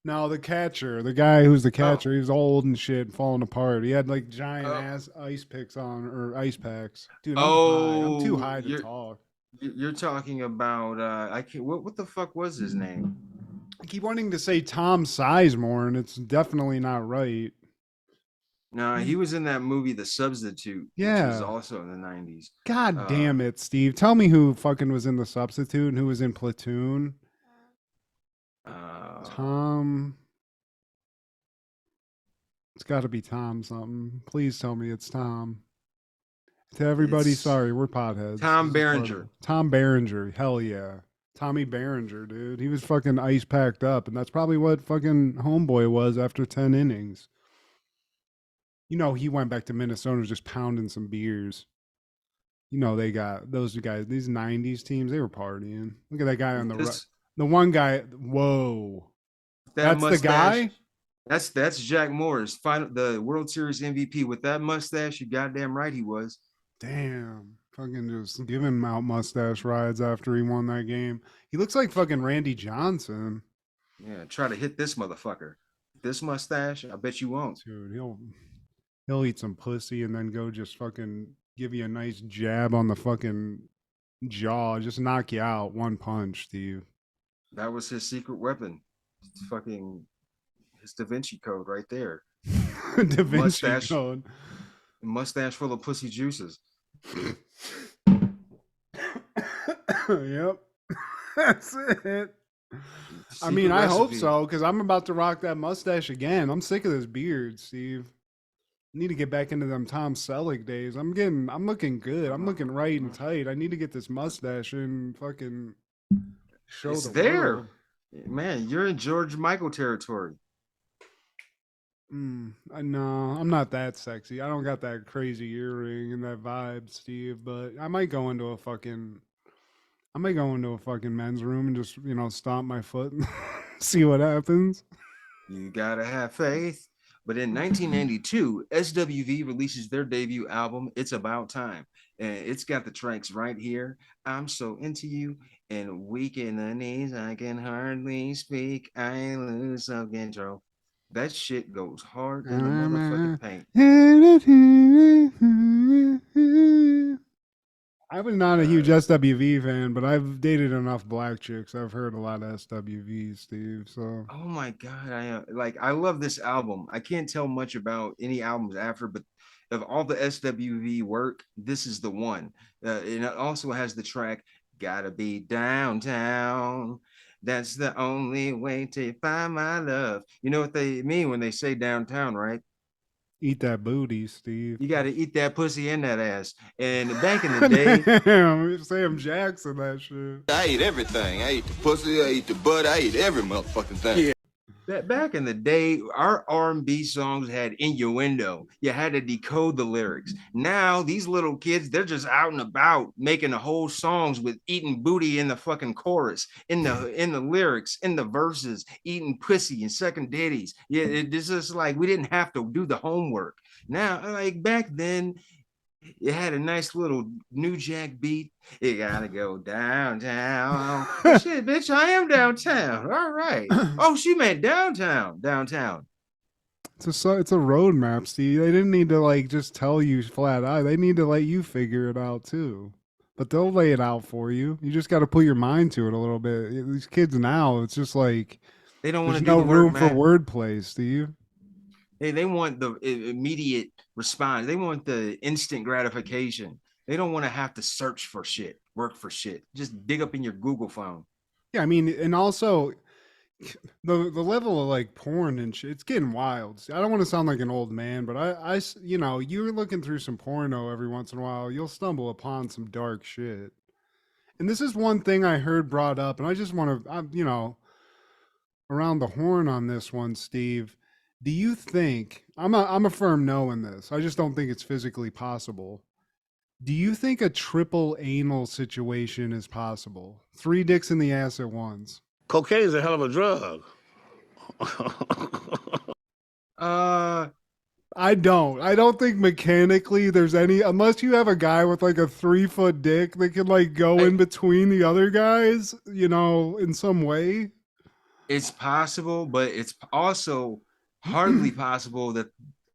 No, the catcher, the guy who's the catcher, he was old and shit, falling apart. He had like giant ass ice picks on, or ice packs. Dude, I'm too high to talk. You're talking about I can't. What the fuck was his name? I keep wanting to say Tom Sizemore, and it's definitely not right. No, he was in that movie The Substitute. Yeah, which was also in the 90s. God damn it, Steve! Tell me who fucking was in The Substitute and who was in Platoon. Tom. It's got to be Tom something. Please tell me it's Tom. To everybody, sorry, we're potheads. Tom Berenger. Tom Berenger, hell yeah. Tommy Berenger, dude. He was fucking ice packed up, and that's probably what fucking Homeboy was after 10 innings. You know, he went back to Minnesota just pounding some beers. You know, they got those guys, these 90s teams, they were partying. Look at that guy on the right. The one guy, whoa. That's mustache, the guy? That's Jack Morris, the World Series MVP. With that mustache, you goddamn right he was. Damn. Fucking just giving him out mustache rides after he won that game. He looks like fucking Randy Johnson. Yeah, try to hit this motherfucker. This mustache, I bet you won't. Dude, he'll eat some pussy and then go just fucking give you a nice jab on the fucking jaw. Just knock you out. One punch, Steve. That was his secret weapon. It's fucking his Da Vinci Code right there. Da Vinci Code. Mustache full of pussy juices. Yep. That's it. I mean, I hope so, because I'm about to rock that mustache again. I'm sick of this beard, Steve. need to get back into them Tom Selleck days. I'm looking good. I'm looking right and tight. I need to get this mustache and fucking show It's the there. world. Man, you're in George Michael territory. No, I'm not that sexy. I don't got that crazy earring and that vibe, Steve. But I might go into a fucking men's room and just stomp my foot and see what happens. You gotta have faith. But in 1992, SWV releases their debut album, It's About Time. And it's got the tracks right here. I'm so into you and weak in the knees. I can hardly speak. I lose self control. That shit goes hard in the motherfucking paint. I was not a huge SWV fan, but I've dated enough black chicks. I've heard a lot of SWV, Steve. So, Oh my god, I love this album. I can't tell much about any albums after, but of all the SWV work, this is the one. And it also has the track "Gotta Be Downtown." That's the only way to find my love. You know what they mean when they say downtown, right? eat that booty, Steve. You got to eat that pussy and that ass. And back in the day, Damn, Sam Jackson, that shit. I eat everything. I eat the pussy. I eat the butt. I eat every motherfucking thing. Yeah. back in the day, our R&B songs had innuendo. You had to decode the lyrics. Now these little kids, they're just out and about making the whole songs with eating booty in the fucking chorus, in the lyrics, in the verses, eating pussy and sucking ditties. Yeah, it's just like we didn't have to do the homework. Now, like back then, you had a nice little New Jack beat. You gotta go downtown. Oh, shit, bitch, I am downtown. All right. Oh, she meant downtown. It's a roadmap, Steve. They didn't need to like just tell you flat out. They need to let you figure it out too. But they'll lay it out for you. You just got to put your mind to it a little bit. These kids now, it's just like They don't want to there's do no the room work, for man. wordplay, Steve. They want the immediate response. They want the instant gratification. They don't want to have to search for shit, work for shit. Just dig up in your Google phone. Yeah, I mean, and also the level of like porn and shit, it's getting wild. I don't want to sound like an old man, but you're looking through some porno every once in a while, you'll stumble upon some dark shit. And this is one thing I heard brought up, and I just want to, around the horn on this one, Steve. Do you think I'm a firm no in this? I just don't think it's physically possible. Do you think a triple anal situation is possible? 3 dicks in the ass at once. Cocaine's a hell of a drug. I don't think mechanically there's any, unless you have a guy with like a 3-foot dick that can like go in between the other guys, in some way. It's possible, but it's also hardly possible that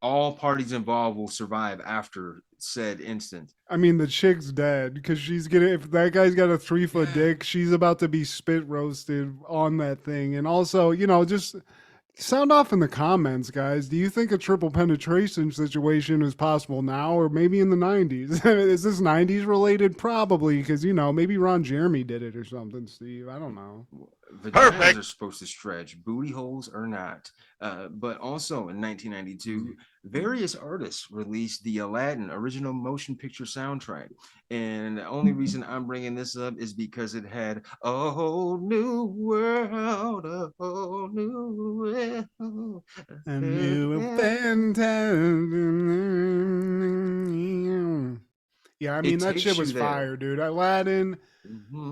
all parties involved will survive after said instance. I mean, the chick's dead because if that guy's got a 3-foot dick, she's about to be spit roasted on that thing. And also, just sound off in the comments, guys. Do you think a triple penetration situation is possible now or maybe in the 90s? Is this 90s related? Probably, because, maybe Ron Jeremy did it or something, Steve. I don't know. Vaginas are supposed to stretch, booty holes are not. But also in 1992, various artists released the Aladdin original motion picture soundtrack. And the only reason I'm bringing this up is because it had a whole new world, a whole new world. A new fantasy. Yeah, I mean, that shit was fire, dude. Aladdin,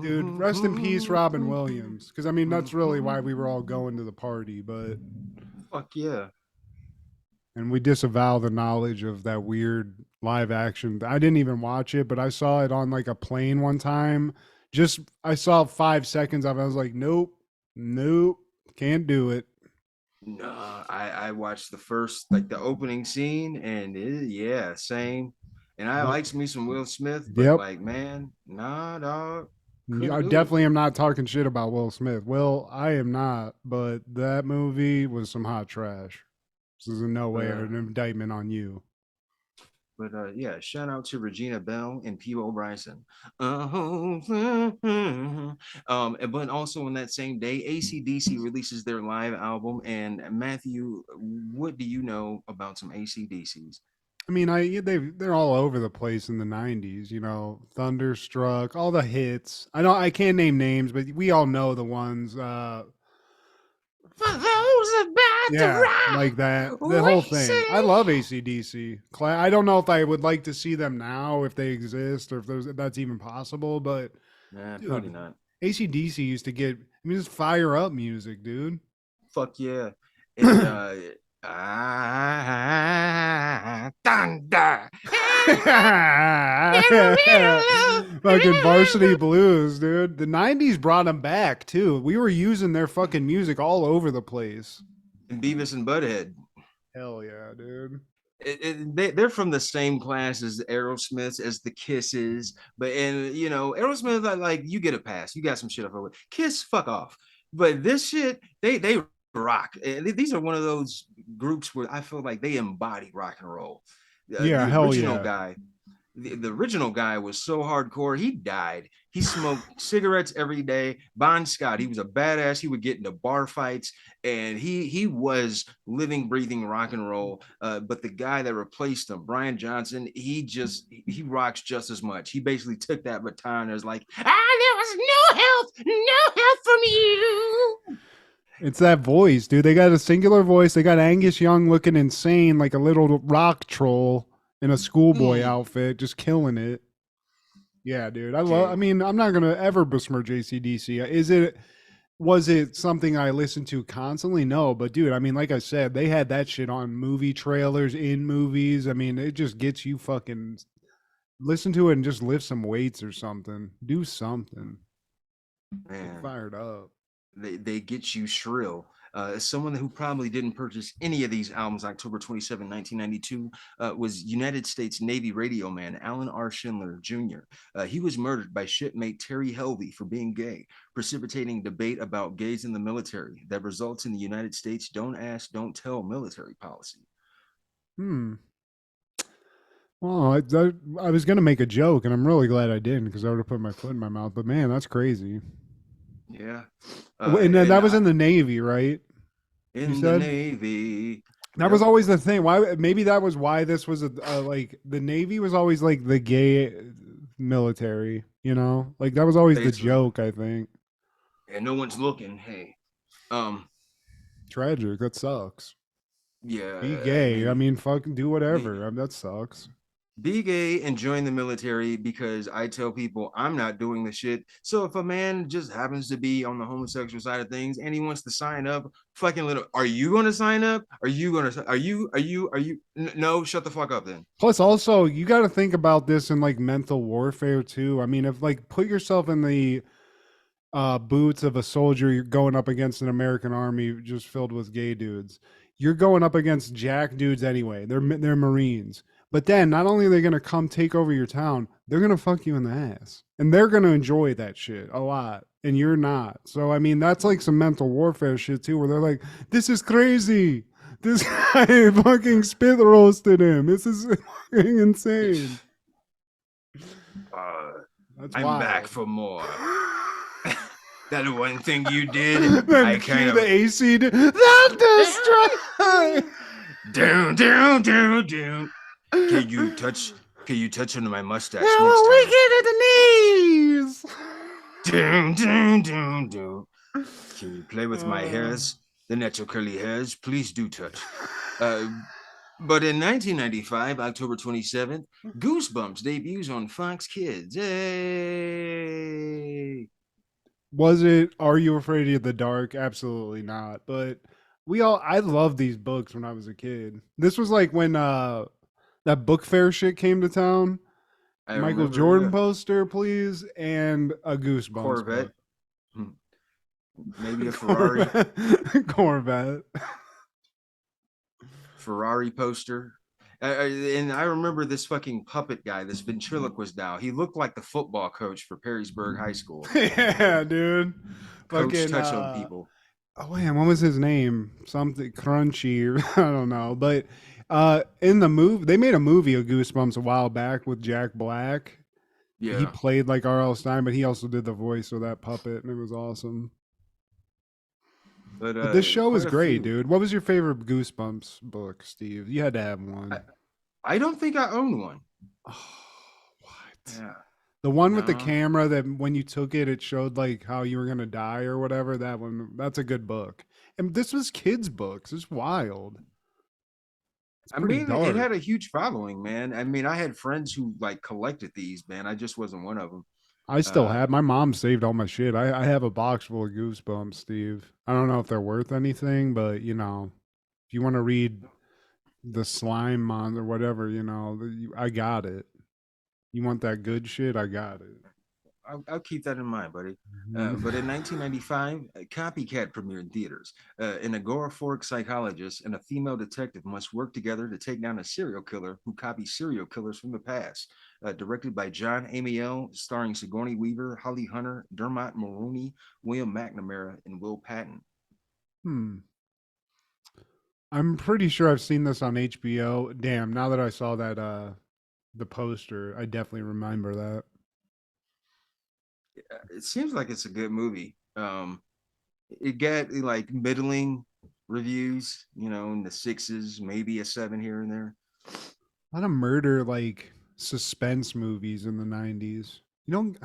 dude, rest in peace, Robin Williams. Because, I mean, that's really why we were all going to the party, but... Fuck yeah. And we disavow the knowledge of that weird live action. I didn't even watch it, but I saw it on like a plane one time. I saw 5 seconds of it. I was like, nope, can't do it. No, I watched the first, like the opening scene, and same. And I likes me some Will Smith, but like, man, nah, dog. I definitely am not talking shit about Will Smith. Well, I am not, but that movie was some hot trash. This is in no way an indictment on you. But shout out to Regina Bell and P.O. Bryson. But also on that same day, AC/DC releases their live album. And Matthew, what do you know about some AC/DCs? I mean, they're all over the place in the '90s. You know, Thunderstruck, all the hits. I can't name names, but we all know the ones. For those about to Yeah, rock, like that. The we whole thing. I say. love AC/DC. I don't know if I would like to see them now if they exist or if that's even possible. But Nah, probably dude, not. AC/DC used to get. I mean, just fire up music, dude. Fuck yeah. And thunder. Fucking Varsity Blues, dude. The '90s brought them back too. We were using their fucking music all over the place. And Beavis and Butthead. Hell yeah, dude. They're from the same class as the Aerosmiths, as the Kisses, but and you know Aerosmith, like you get a pass, you got some shit up over. Kiss, fuck off. But this shit, they rock. And these are one of those groups where I feel like they embody rock and roll. Yeah, The hell original yeah. guy, the original guy was so hardcore, he died. He smoked cigarettes every day. Bon Scott, he was a badass. He would get into bar fights, and he was living, breathing rock and roll. But the guy that replaced him, Brian Johnson, he rocks just as much. He basically took that baton and was like, there was no help from you. It's that voice, dude. They got a singular voice. They got Angus Young looking insane like a little rock troll in a schoolboy outfit, just killing it. Yeah, dude. I mean, I'm not gonna ever besmirch AC/DC. Was it something I listened to constantly? No, but dude, I mean, like I said, they had that shit on movie trailers, in movies. I mean, it just gets you fucking listen to it and just lift some weights or something. Do something. Man. Get fired up. They get you shrill. As someone who probably didn't purchase any of these albums, October 27, 1992, was United States Navy radio man Alan R. Schindler Jr. He was murdered by shipmate Terry Helvey for being gay, precipitating debate about gays in the military that results in the United States don't ask, don't tell military policy. Well, I was gonna make a joke, and I'm really glad I didn't because I would have put my foot in my mouth. But man, that's crazy. Yeah. And then that was in the Navy, right? In the Navy. That was always the thing. Why? Maybe that was why this was like the Navy was always like the gay military. You know, like that was always the joke. I think. And no one's looking. Hey, tragic. That sucks. Yeah. Be gay. I mean, fucking do whatever. That sucks. Be gay and join the military, because I tell people I'm not doing the shit. So if a man just happens to be on the homosexual side of things and he wants to sign up, fucking little, are you going to sign up? Are you no, shut the fuck up then. Plus also you got to think about this in like mental warfare too. I mean, if like put yourself in the boots of a soldier, you're going up against an American army just filled with gay dudes. You're going up against jack dudes anyway. They're Marines. But then not only are they going to come take over your town, they're going to fuck you in the ass. And they're going to enjoy that shit a lot. And you're not. So, I mean, that's like some mental warfare shit too, where they're like, this is crazy. This guy fucking spit roasted him. This is fucking insane. I'm wild. Back for more. That one thing you did, I kind of... the AC did. That destroy. Down. Can you touch under my mustache? No, we get at the knees. Down. Can you play with my hairs? The natural curly hairs? Please do touch. But in 1995, October 27th, Goosebumps debuts on Fox Kids. Hey. Was it Are You Afraid of the Dark? Absolutely not. But I loved these books when I was a kid. This was like when that book fair shit came to town. Michael Jordan poster, please, and a Goosebumps Corvette. book. Maybe a Ferrari. Corvette. Ferrari poster. And I remember this fucking puppet guy, this ventriloquist doll. He looked like the football coach for Perrysburg High School. Yeah, dude. Coach fucking, touch on people. Oh man, what was his name? Something Crunchy. I don't know. But in the movie, they made a movie of Goosebumps a while back with Jack Black. Yeah. He played like R.L. Stine, but he also did the voice of that puppet, and it was awesome. But this show is great, dude. What was your favorite Goosebumps book, Steve? You had to have one. I don't think I own one. Oh, what? Yeah. The one with the No. camera that when you took it, it showed like how you were gonna die or whatever. That one, that's a good book. And this was kids' books. It's wild. It's I pretty mean, it dark. had a huge following, man. I mean, I had friends who like collected these, man. I just wasn't one of them. I still Uh, have my mom saved all my shit. I have a box full of Goosebumps, Steve. I don't know if they're worth anything, but you know, if you want to read the slime mon or whatever, you know, I got it. You want that good shit? I got it. I'll keep that in mind, buddy. Mhm. But in 1995, Copycat premiered in theaters. An agoraphoric psychologist and a female detective must work together to take down a serial killer who copies serial killers from the past. Directed by John Amiel, starring Sigourney Weaver, Holly Hunter, Dermot Mulroney, William McNamara, and Will Patton. Hmm. I'm pretty sure I've seen this on HBO. Damn, now that I saw that the poster, I definitely remember that. It seems like it's a good movie. It got like middling reviews, you know, in the sixes, maybe a seven here and there. A lot of murder like suspense movies in the 90s. You don't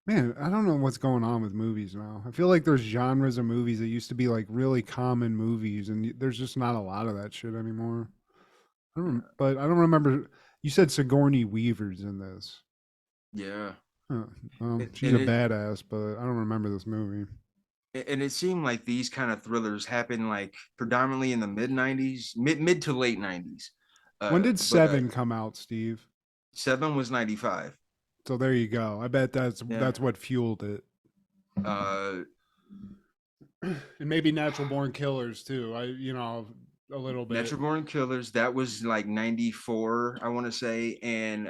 man, I don't know what's going on with movies now. I feel like there's genres of movies that used to be like really common movies and there's just not a lot of that shit anymore. But I don't remember you said Sigourney Weaver's in this. Yeah. Huh. Well, And, she's and a it badass, but I don't remember this movie. and it seemed like these kind of thrillers happened like predominantly in the mid 90s, mid to late 90s. When did But Seven come out, Steve? seven was 95. So there you go. I bet Yeah. that's what fueled it. Uh, And maybe Natural Born Killers too. A little bit. Natural Born Killers, that was like 94, I want to say. And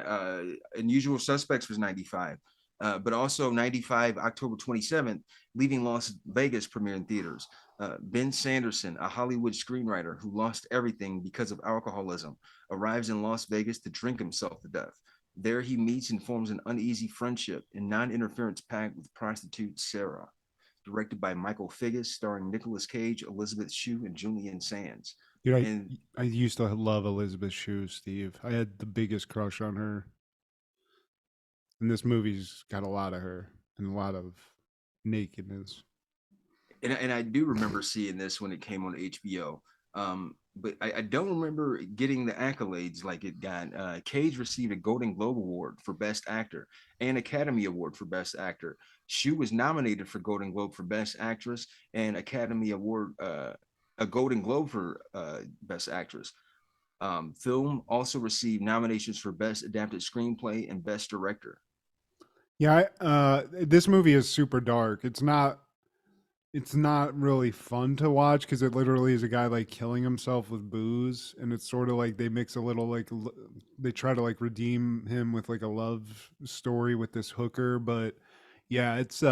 Unusual Suspects was 95. But also 95, October 27th, Leaving Las Vegas premiered in theaters. Ben Sanderson, a Hollywood screenwriter who lost everything because of alcoholism, arrives in Las Vegas to drink himself to death. There he meets and forms an uneasy friendship and non-interference pact with prostitute Sarah. Directed by Michael Figgis, starring Nicolas Cage, Elizabeth Shue, and Julian Sands. Dude, And I used to love Elizabeth Shue, Steve. I had the biggest crush on her. And this movie's got a lot of her and a lot of nakedness. and I do remember seeing this when it came on HBO. But I don't remember getting the accolades like it got. Cage received a Golden Globe Award for Best Actor and Academy Award for Best Actor. Shue was nominated for Golden Globe for Best Actress and Academy Award, a Golden Globe for Best Actress. Film also received nominations for Best Adapted Screenplay and Best Director. Yeah, this movie is super dark. It's not really fun to watch because it literally is a guy like killing himself with booze, and it's sort of like they mix a little like they try to like redeem him with like a love story with this hooker, but yeah, it's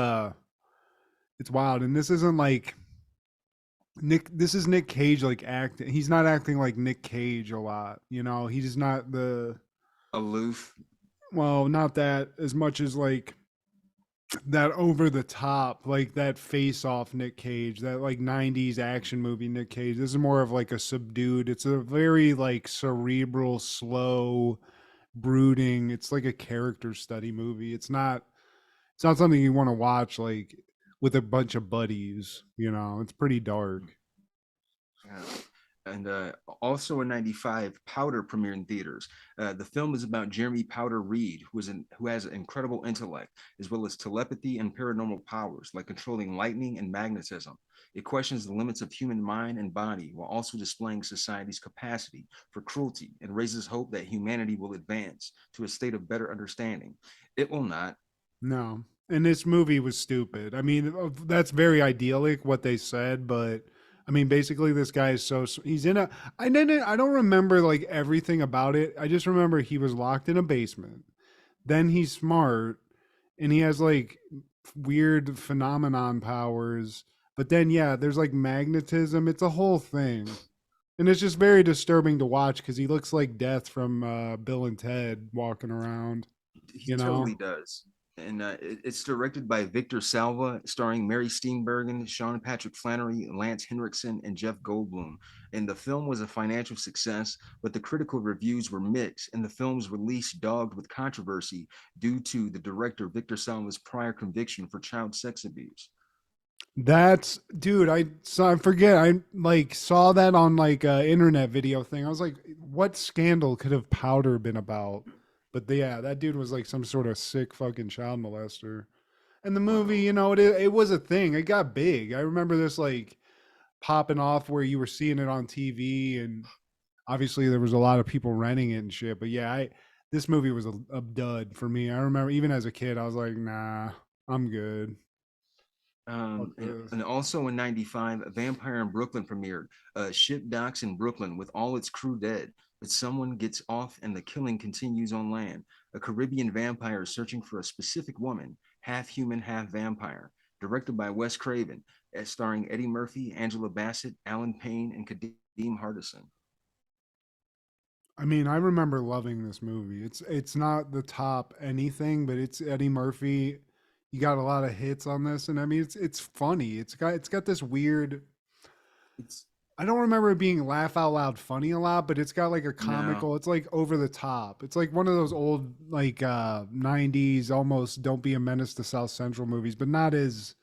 wild, and this isn't like Nick. This is Nick Cage like acting. He's not acting like Nick Cage a lot, you know. He's not the Aloof. well, not that as much as like that over the top, like that face off Nick Cage, that like 90s action movie Nick Cage. This is more of like a subdued, it's a very like cerebral, slow, brooding. It's like a character study movie. It's not something you want to watch like with a bunch of buddies, you know. It's pretty dark. Yeah. And also in 95, Powder premiered in theaters. The film is about Jeremy Powder Reed, who has an incredible intellect, as well as telepathy and paranormal powers, like controlling lightning and magnetism. It questions the limits of human mind and body, while also displaying society's capacity for cruelty and raises hope that humanity will advance to a state of better understanding. It will not. No. And this movie was stupid. I mean, that's very idyllic what they said, but I mean, basically, this guy is he's in a. I don't remember like everything about it. I just remember he was locked in a basement. Then he's smart, and he has like weird phenomenon powers. But then, yeah, there's like magnetism. It's a whole thing, and it's just very disturbing to watch because he looks like Death from Bill and Ted walking around. He You know, totally does. And it's directed by Victor Salva, starring Mary Steenburgen, Sean Patrick Flannery, Lance Henriksen, and Jeff Goldblum. And the film was a financial success, but the critical reviews were mixed, and the film's release dogged with controversy due to the director Victor Salva's prior conviction for child sex abuse. That's dude. I forget. I like saw that on like a internet video thing. I was like, what scandal could have Powder been about? But yeah, that dude was like some sort of sick fucking child molester. And the movie, you know, it was a thing. It got big. I remember this like popping off where you were seeing it on TV, and obviously there was a lot of people renting it and shit. But yeah, this movie was a dud for me. I remember even as a kid, I was like, nah, I'm good. And also in '95, Vampire in Brooklyn premiered. Ship docks in Brooklyn with all its crew dead, but someone gets off and the killing continues on land. A Caribbean vampire is searching for a specific woman, half human, half vampire. Directed by Wes Craven, starring Eddie Murphy, Angela Bassett, Alan Payne, and Kadeem Hardison. I mean, I remember loving this movie. It's not the top anything, but it's Eddie Murphy. You got a lot of hits on this, and I mean, it's funny. It's got this weird. I don't remember it being laugh out loud funny a lot, but it's got like a comical. No. It's like over the top. It's like one of those old like 90s almost Don't Be a Menace to South Central movies, but not as.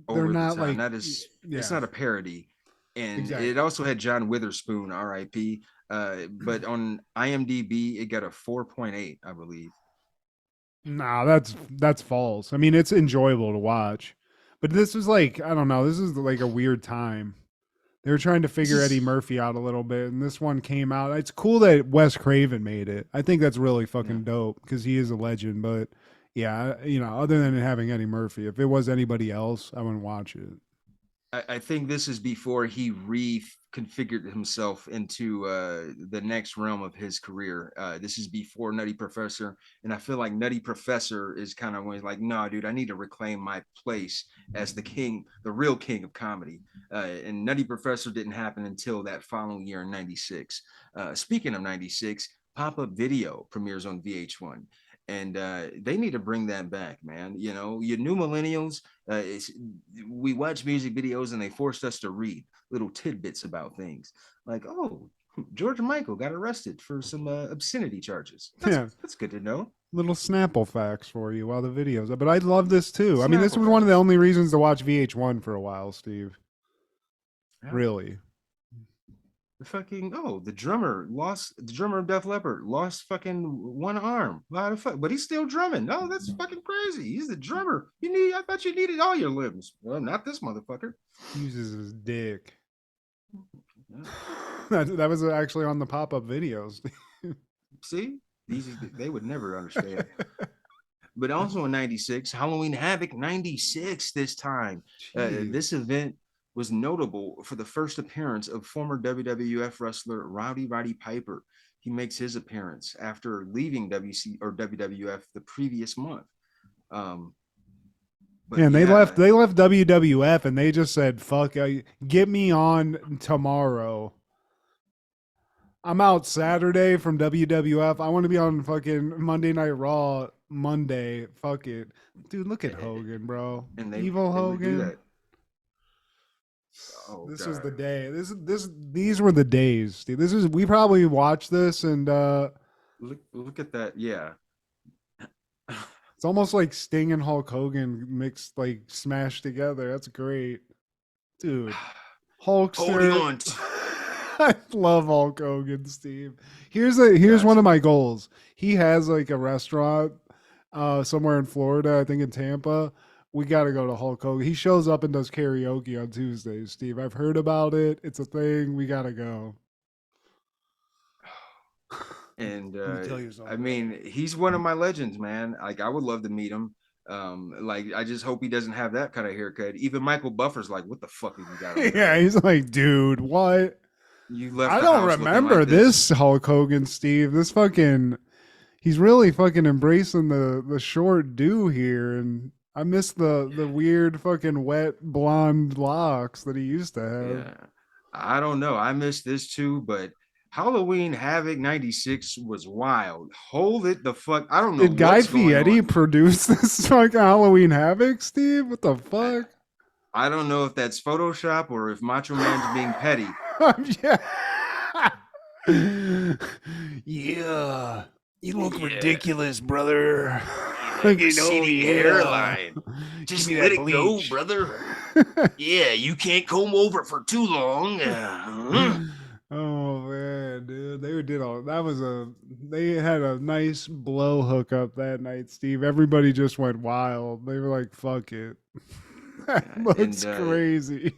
They're not like that is. Yeah. It's not a parody, and It also had John Witherspoon, R.I.P. But on IMDb, it got a 4.8, I believe. Nah, that's false. I mean, it's enjoyable to watch, but this was like, I don't know. This is like a weird time. They were trying to figure Eddie Murphy out a little bit, and this one came out. It's cool that Wes Craven made it. I think that's really fucking dope because he is a legend. But yeah, you know, other than having Eddie Murphy, if it was anybody else, I wouldn't watch it. I think this is before he reconfigured himself into the next realm of his career. This is before Nutty Professor, and I feel like Nutty Professor is kind of when he's like, "No, dude, I need to reclaim my place as the king, the real king of comedy." And Nutty Professor didn't happen until that following year in '96. Speaking of '96, Pop-Up Video premieres on VH1. And they need to bring that back, man. You know, you new millennials, we watch music videos and they forced us to read little tidbits about things. Like, oh, George Michael got arrested for some obscenity charges. That's good to know. Little Snapple facts for you while the videos. But I love this too. I mean, this was one of the only reasons to watch VH1 for a while, Steve. Yeah. Really. The drummer of Def Leppard lost fucking one arm. But he's still drumming. No, that's fucking crazy. He's the drummer. I thought you needed all your limbs. Well, not this motherfucker. He uses his dick. Yeah. that was actually on the pop-up videos. See, they would never understand. But also in '96, Halloween Havoc '96 this time. This event was notable for the first appearance of former WWF wrestler Rowdy Roddy Piper. He makes his appearance after leaving WWF the previous month. And they left WWF and they just said, "Fuck, get me on tomorrow. I'm out Saturday from WWF. I want to be on fucking Monday Night Raw Monday. Fuck it, dude. Look at Hogan, bro. And Evil Hogan." Oh, this was the day. These were the days, Steve. We probably watched this and look at that. Yeah. It's almost like Sting and Hulk Hogan mixed, like smashed together. That's great. Dude. Hulkster. I love Hulk Hogan, Steve. Here's one of my goals. He has like a restaurant somewhere in Florida, I think in Tampa. We got to go to Hulk Hogan. He shows up and does karaoke on Tuesdays, Steve. I've heard about it. It's a thing. We got to go. And I mean, he's one of my legends, man. Like, I would love to meet him. Like, I just hope he doesn't have that kind of haircut. Even Michael Buffer's like, "What the fuck have you got on?" Yeah, he's like, "Dude, what? You left." I don't remember like this Hulk Hogan, Steve. This fucking, he's really fucking embracing the short do here, and I miss the weird fucking wet blonde locks that he used to have. Yeah, I don't know. I miss this too, but Halloween Havoc 96 was wild. Hold it the fuck. I don't know Did Guy what's going Fieri on. produce this fucking Halloween Havoc, Steve? What the fuck? I don't know if that's Photoshop or if Macho Man's being petty. Yeah. Yeah. You look ridiculous, brother. Hairline. Just let it go, brother. Yeah, you can't comb over for too long. Oh man, dude, they had a nice blow hookup that night, Steve. Everybody just went wild. They were like, "Fuck it." That looks crazy.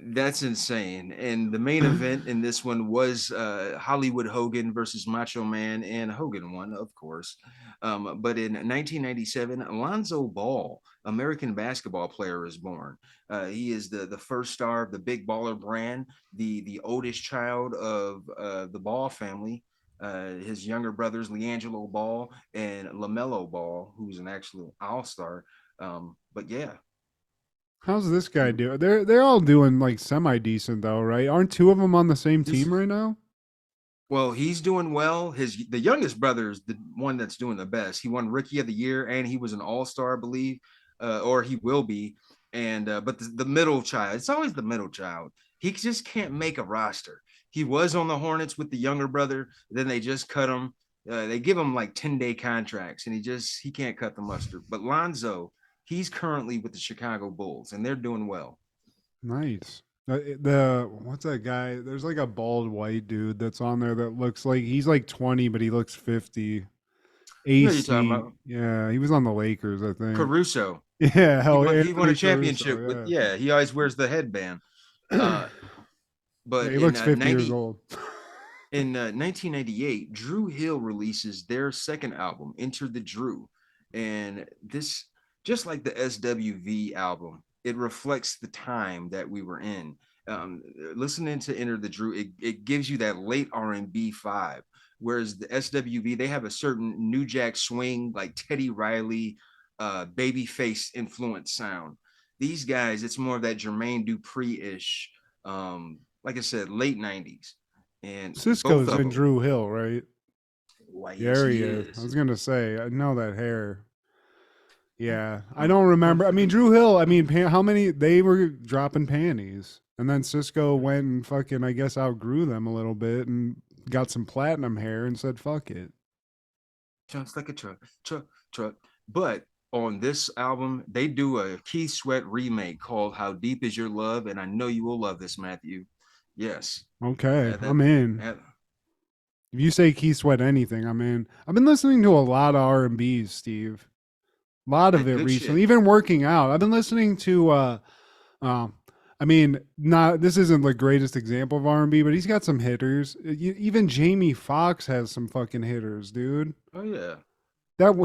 That's insane. And the main event in this one was Hollywood Hogan versus Macho Man, and Hogan won, of course. But in 1997, Alonzo Ball, American basketball player, is born. He is the first star of the Big Baller brand, the oldest child of the Ball family. His younger brothers, LeAngelo Ball and LaMelo Ball, who's an actual all-star. But yeah. How's this guy doing? They're all doing like semi decent though, right? Aren't two of them on the same team right now? Well, he's doing well. The youngest brother is the one that's doing the best. He won Rookie of the Year, and he was an All-Star, I believe, or he will be. And but the middle child, it's always the middle child. He just can't make a roster. He was on the Hornets with the younger brother. Then they just cut him. They give him like 10-day contracts, and he can't cut the mustard. But Lonzo, he's currently with the Chicago Bulls, and they're doing well. Nice. What's that guy? There's like a bald white dude that's on there that looks like he's like 20, but he looks 50. AC. Yeah, he was on the Lakers, I think. Caruso. Yeah, he won a championship. Caruso, yeah. He always wears the headband. But yeah, he looks 50 years old. In 1998, Dru Hill releases their second album, Enter the Dru. And this, just like the SWV album, it reflects the time that we were in. Listening to Enter the Dru, it gives you that late R&B vibe. Whereas the SWV, they have a certain New Jack Swing, like Teddy Riley, Babyface influence sound. These guys, it's more of that Jermaine Dupri-ish, like I said, late 90s. And Cisco's in Dru Hill, right? Why, there he is. I was gonna say, I know that hair. Yeah, I don't remember. I mean, Dru Hill. I mean, how many they were dropping panties, and then Cisco went and fucking, I guess, outgrew them a little bit and got some platinum hair and said, "Fuck it." Just like a truck. But on this album, they do a Keith Sweat remake called "How Deep Is Your Love," and I know you will love this, Matthew. Yes. Okay, I'm in. If you say Keith Sweat anything, I'm in. I've been listening to a lot of R&Bs, Steve. A lot of it recently, shit. Even working out. I've been listening to I mean, this isn't the greatest example of R&B, but he's got some hitters. Even Jamie Foxx has some fucking hitters, dude. Oh yeah.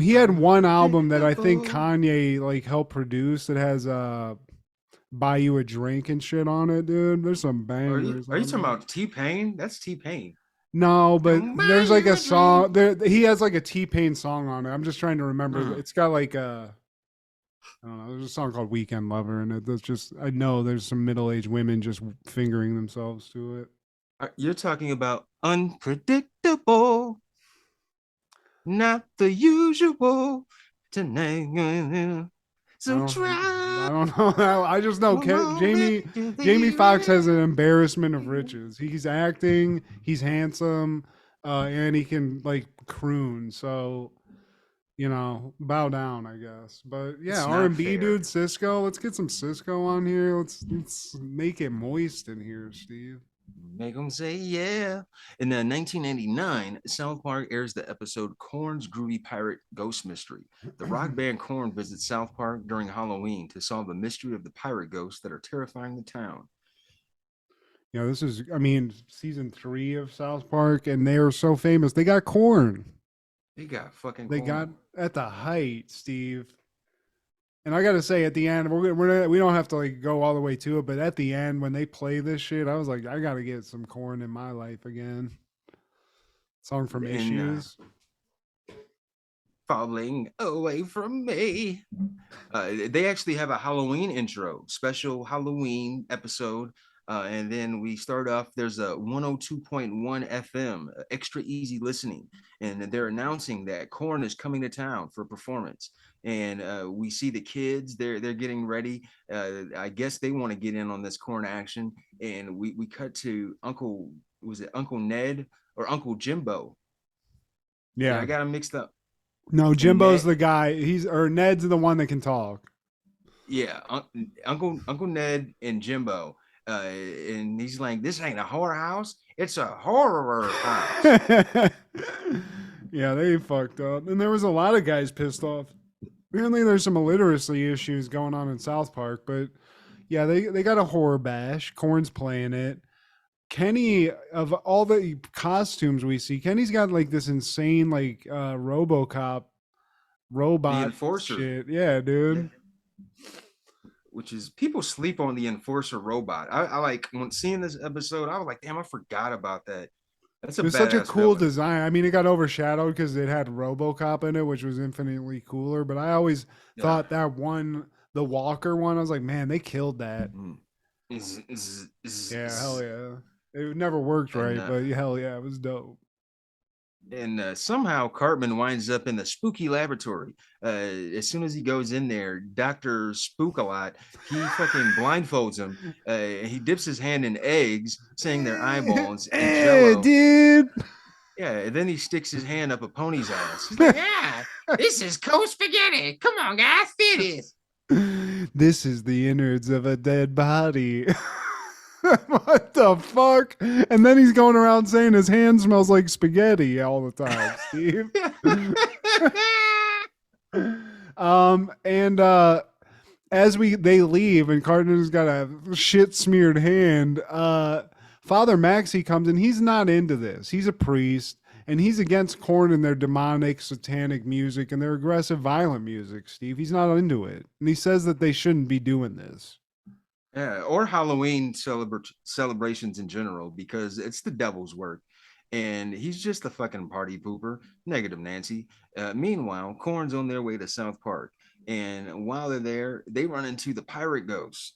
He had one album that I think Kanye like helped produce that has Buy You a Drink and shit on it, dude. There's some bangers. Are you talking about T-Pain? That's T-Pain. No, but there's like a song there. He has like a T-Pain song on it. I'm just trying to remember. It's got like I don't know. There's a song called Weekend Lover, and that's just, I know there's some middle-aged women just fingering themselves to it. You're talking about Unpredictable, not the usual. Tonight, so I don't know. I just know Jamie Foxx has an embarrassment of riches. He's acting, he's handsome, and he can like croon. So, you know, bow down, I guess. But yeah, R&B dude, Cisco. Let's get some Cisco on here. Let's make it moist in here, Steve. Make them say yeah. In 1999, South Park airs the episode Korn's Groovy Pirate Ghost Mystery. The rock band Korn visits South Park during Halloween to solve the mystery of the pirate ghosts that are terrifying the town. Yeah, this is, I mean, season 3 of South Park, and they are so famous. They got Korn. They got fucking They Korn. got at the height, Steve. And I gotta say, at the end, we don't have to like go all the way to it, but at the end, when they play this shit, I was like, I gotta get some Korn in my life again. Song from Issues. Falling away from me. They actually have a Halloween intro, special Halloween episode. And then we start off, there's a 102.1 FM, extra easy listening. And they're announcing that Korn is coming to town for performance. And we see the kids, they're getting ready. I guess they want to get in on this Korn action. And we cut to was it Uncle Ned or Uncle Jimbo? Yeah, Yeah. I got them mixed up. No, And Jimbo's Ned, the guy. Ned's the one that can talk. yeah, Uncle Ned and Jimbo. And he's like, this ain't a horror house, it's a horror house. Yeah, they fucked up. And there was a lot of guys pissed off. Apparently there's some illiteracy issues going on in South Park, but yeah, they got a horror bash. Korn's playing it. Kenny, of all the costumes we see, Kenny's got like this insane like RoboCop robot The enforcer. shit. Yeah, dude. Which is, people sleep on the enforcer robot. I like, when seeing this episode, I was like, damn, I forgot about that. That's It was such a cool design. I mean, it got overshadowed because it had RoboCop in it, which was infinitely cooler. But I always thought that one, the Walker one, I was like, man, they killed that. Yeah, hell yeah. It never worked right, but hell yeah, it was dope. And somehow Cartman winds up in the spooky laboratory. As soon as he goes in there, Dr. Spook-a-Lot, he fucking blindfolds him. He dips his hand in eggs, saying they're eyeballs. And Jello. Dude. Yeah, and then he sticks his hand up a pony's ass. He's like, yeah, this is cold spaghetti. Come on, guys, see this. This is the innards of a dead body. What the fuck? And then he's going around saying his hand smells like spaghetti all the time, Steve. And as they leave and Carter's got a shit smeared hand, Father Maxie comes in. He's not into this. He's a priest and he's against Korn and their demonic satanic music and their aggressive violent music, Steve. He's not into it. And he says that they shouldn't be doing this. Yeah, or Halloween celebrations in general, because it's the devil's work. And he's just a fucking party pooper. Negative Nancy. Meanwhile, Korn's on their way to South Park. And while they're there, they run into the pirate ghost.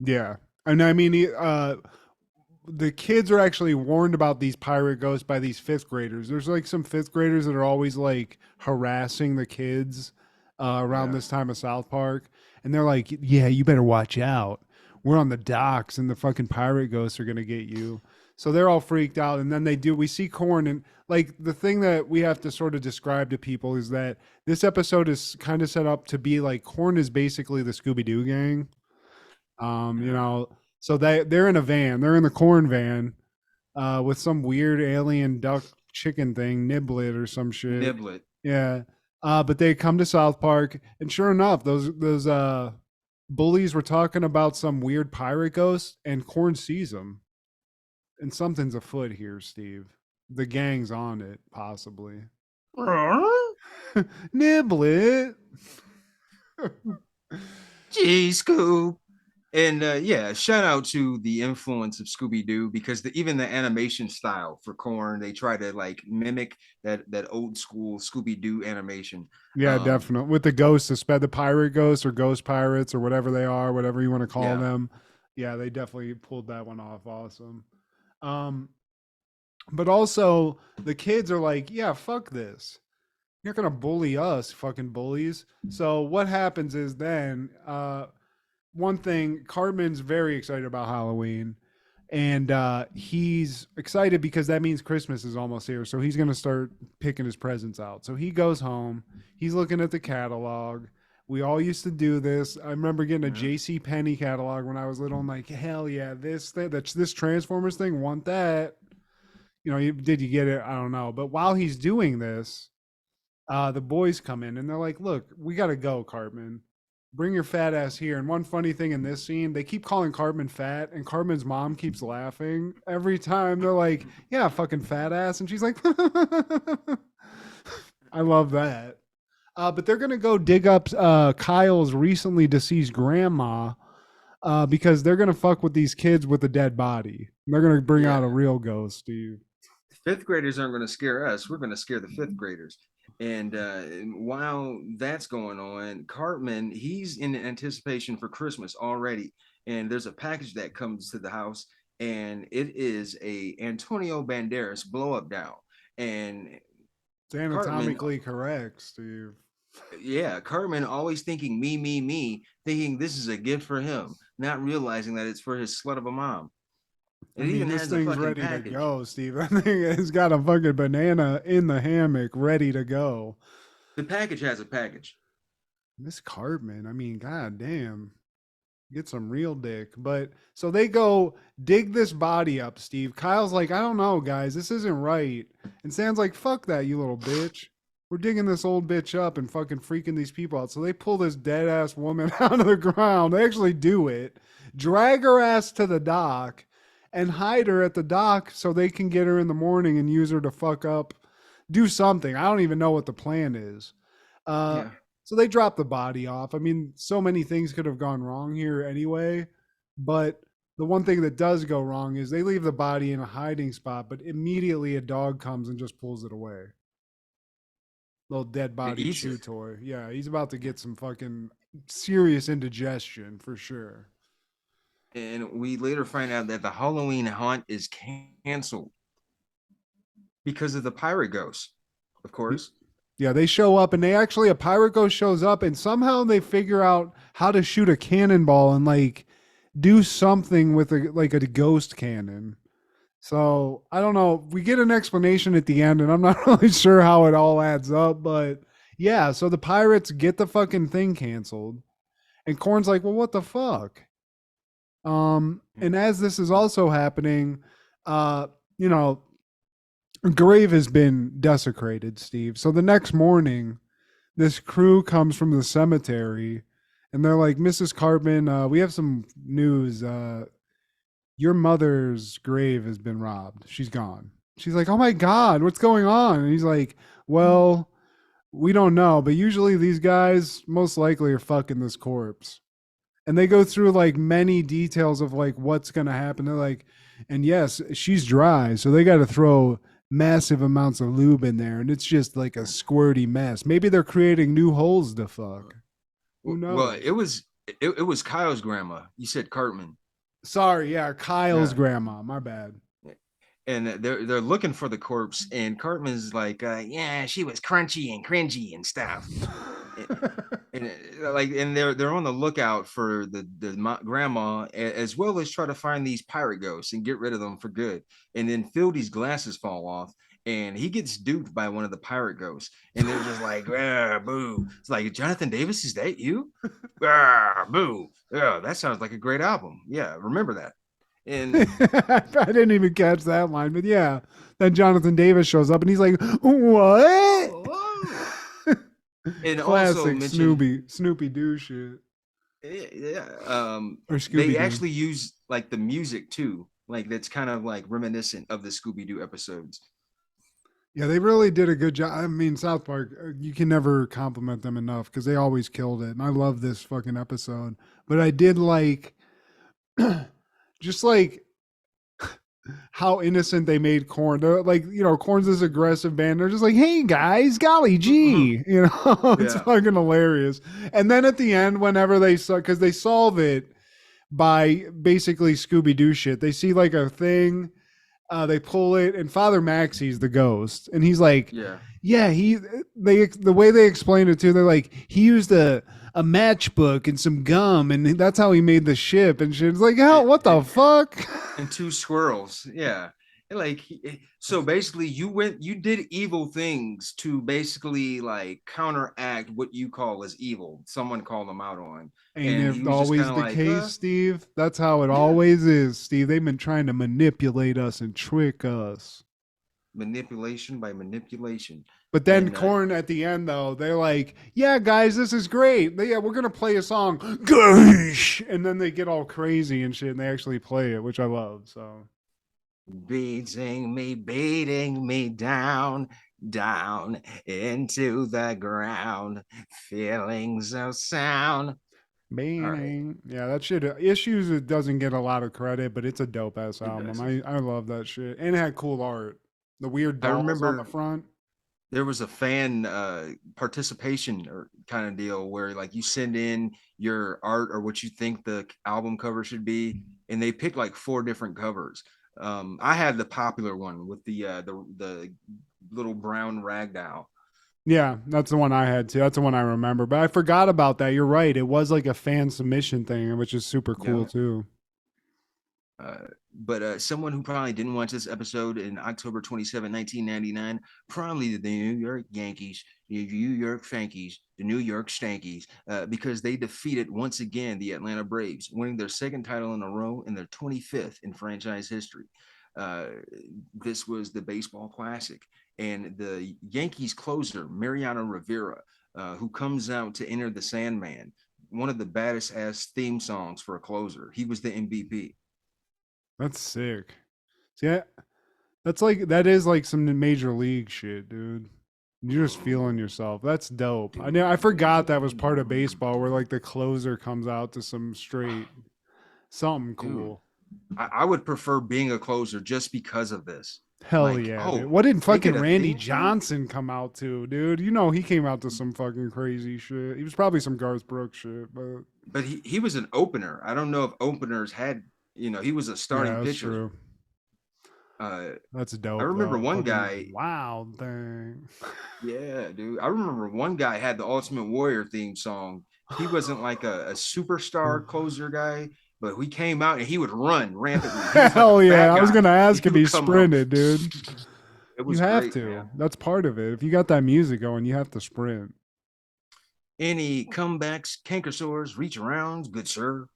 Yeah. And I mean, the kids are actually warned about these pirate ghosts by these fifth graders. There's like some fifth graders that are always like harassing the kids around this time of South Park. And they're like, yeah, you better watch out. We're on the docks and the fucking pirate ghosts are going to get you. So they're all freaked out. And then we see Korn. And like the thing that we have to sort of describe to people is that this episode is kind of set up to be like Korn is basically the Scooby-Doo gang. You know, so they're in a van. They're in the Korn van with some weird alien duck chicken thing, Niblet or some shit. Niblet. Yeah. But they come to South Park, and sure enough, those bullies were talking about some weird pirate ghost, and Korn sees them. And something's afoot here, Steve. The gang's on it, possibly. Niblet. Gee, Scoob. And yeah, shout out to the influence of Scooby-Doo, because even the animation style for Korn, they try to like mimic that old school Scooby-Doo animation. Yeah, definitely. With the ghosts, the pirate ghosts or ghost pirates or whatever they are, whatever you want to call them. Yeah, they definitely pulled that one off. Awesome. But also the kids are like, yeah, fuck this. You're not going to bully us, fucking bullies. So what happens is then, one thing, Cartman's very excited about Halloween, and he's excited because that means Christmas is almost here. So he's going to start picking his presents out. So he goes home. He's looking at the catalog. We all used to do this. I remember getting a J.C. Penney catalog when I was little. I'm like, hell yeah, this Transformers thing, want that. You know, did you get it? I don't know. But while he's doing this, the boys come in and they're like, look, we got to go, Cartman. Bring your fat ass here. And one funny thing in this scene, they keep calling Cartman fat, and Cartman's mom keeps laughing every time. They're like, yeah, fucking fat ass. And she's like, I love that. But they're going to go dig up Kyle's recently deceased grandma because they're going to fuck with these kids with a dead body. They're going to bring out a real ghost, Steve. Fifth graders aren't going to scare us. We're going to scare the fifth graders. And while that's going on, Cartman, he's in anticipation for Christmas already. and there's a package that comes to the house, and it is a Antonio Banderas blow up doll. And It's Cartman, anatomically correct, Steve. yeah, Cartman always thinking me, thinking this is a gift for him, not realizing that it's for his slut of a mom. I It mean, even this has a thing's fucking ready to package. go, Steve. I think it's got a fucking banana in the hammock ready to go. The package has a package. This Cartman, I mean, god damn. Get some real dick. But so they go dig this body up, Steve. Kyle's like, I don't know, guys. This isn't right. And Sam's like, fuck that, you little bitch. We're digging this old bitch up and fucking freaking these people out. So they pull this dead ass woman out of the ground. They actually do it, drag her ass to the dock, and hide her at the dock so they can get her in the morning and use her to fuck up, do something. I don't even know what the plan is. Yeah. So they drop the body off. I mean, so many things could have gone wrong here anyway. But the one thing that does go wrong is they leave the body in a hiding spot, but immediately a dog comes and just pulls it away. Little dead body chew toy. Yeah, he's about to get some fucking serious indigestion for sure. And we later find out that the Halloween haunt is canceled because of the pirate ghost, of course. Yeah, they show up and a pirate ghost shows up and somehow they figure out how to shoot a cannonball and like do something with a ghost cannon. So I don't know. We get an explanation at the end and I'm not really sure how it all adds up, but yeah, so the pirates get the fucking thing canceled and Korn's like, well, what the fuck? And as this is also happening, you know, grave has been desecrated, Steve. So the next morning, this crew comes from the cemetery and they're like, Mrs. Cartman, we have some news. Your mother's grave has been robbed. She's gone. She's like, oh my God, what's going on? And he's like, well, we don't know, but usually these guys most likely are fucking this corpse. And they go through like many details of like what's going to happen. They're like, and yes, she's dry. So they got to throw massive amounts of lube in there. And it's just like a squirty mess. Maybe they're creating new holes to fuck. Who knows? Well, it was Kyle's grandma. You said Cartman. Sorry. Yeah. Kyle's grandma. My bad. And they're looking for the corpse. And Cartman's like, yeah, she was crunchy and cringy and stuff. and they're on the lookout for the grandma, as well as try to find these pirate ghosts and get rid of them for good. And then Fieldy's glasses fall off and he gets duped by one of the pirate ghosts, and they're just like, boo. It's like, Jonathan Davis, is that you? Boo. Yeah, that sounds like a great album. Yeah, remember that. And I didn't even catch that line, but yeah, then Jonathan Davis shows up and he's like, what? And classic also Snoopy Doo shit. Yeah. Or Scooby-Doo. They actually use like the music too, like that's kind of like reminiscent of the Scooby-Doo episodes. Yeah, they really did a good job. I mean, South Park, you can never compliment them enough because they always killed it. And I love this fucking episode. But I did like, just like how innocent they made Korn. They're like, you know, Korn's this aggressive band. They're just like, hey guys, golly gee. You know, it's fucking hilarious. And then at the end, whenever because they solve it by basically Scooby-Doo shit. They see like a thing. They pull it, and Father Maxie's the ghost, and he's like, the way they explain it too, they're like, he used a matchbook and some gum, and that's how he made the ship and shit. It's like, what the fuck? And two squirrels, yeah. And like, so basically, you did evil things to basically like counteract what you call as evil. Someone called them out on. Ain't it always the case, Steve? That's how it always is, Steve. They've been trying to manipulate us and trick us. Manipulation by manipulation. But then Korn at the end, though, they're like, yeah, guys, this is great. Yeah, we're going to play a song. Gosh! And then they get all crazy and shit, and they actually play it, which I love, so. Beating me down into the ground, feeling so sound. Right. Yeah, that shit. Issues, it doesn't get a lot of credit, but it's a dope ass album. I love that shit, and it had cool art. The weird dolls on the front. there was a fan participation or kind of deal where like you send in your art or what you think the album cover should be, and they picked like 4 different covers. I had the popular one with the little brown rag doll. Yeah, that's the one I had too. That's the one I remember. But I forgot about that. You're right. It was like a fan submission thing, which is super cool Yeah. too. But someone who probably didn't watch this episode in October 27, 1999, probably the New York Yankees, the New York Fankies, the New York Stankies, because they defeated once again the Atlanta Braves, winning their 2nd title in a row and their 25th in franchise history. This was the baseball classic. And the Yankees closer, Mariano Rivera, who comes out to enter the Sandman, one of the baddest ass theme songs for a closer. He was the MVP. That's sick. See, that is like some major league shit, dude. You're just feeling yourself. That's dope. I forgot that was part of baseball where like the closer comes out to some straight something cool. I would prefer being a closer just because of this. Hell Like, yeah. oh, Dude. What did they fucking get a Randy theme song? Johnson come out to, dude? You know he came out to some fucking crazy shit. He was probably some Garth Brooks shit, but He was an opener. I don't know if openers had, he was a starting yeah, that's pitcher. true. Uh, That's dope. I remember though. one Fucking guy. wild thing. Yeah, dude. I remember one guy had the Ultimate Warrior theme song. He wasn't like a superstar closer guy, but he came out and he would run rampantly. He was like Hell a fat yeah. I was guy. gonna ask He if he would come out. sprinted, dude. It You was have great, to. man. That's part of it. If you got that music going, you have to sprint. Any comebacks, canker sores, reach arounds, good sir.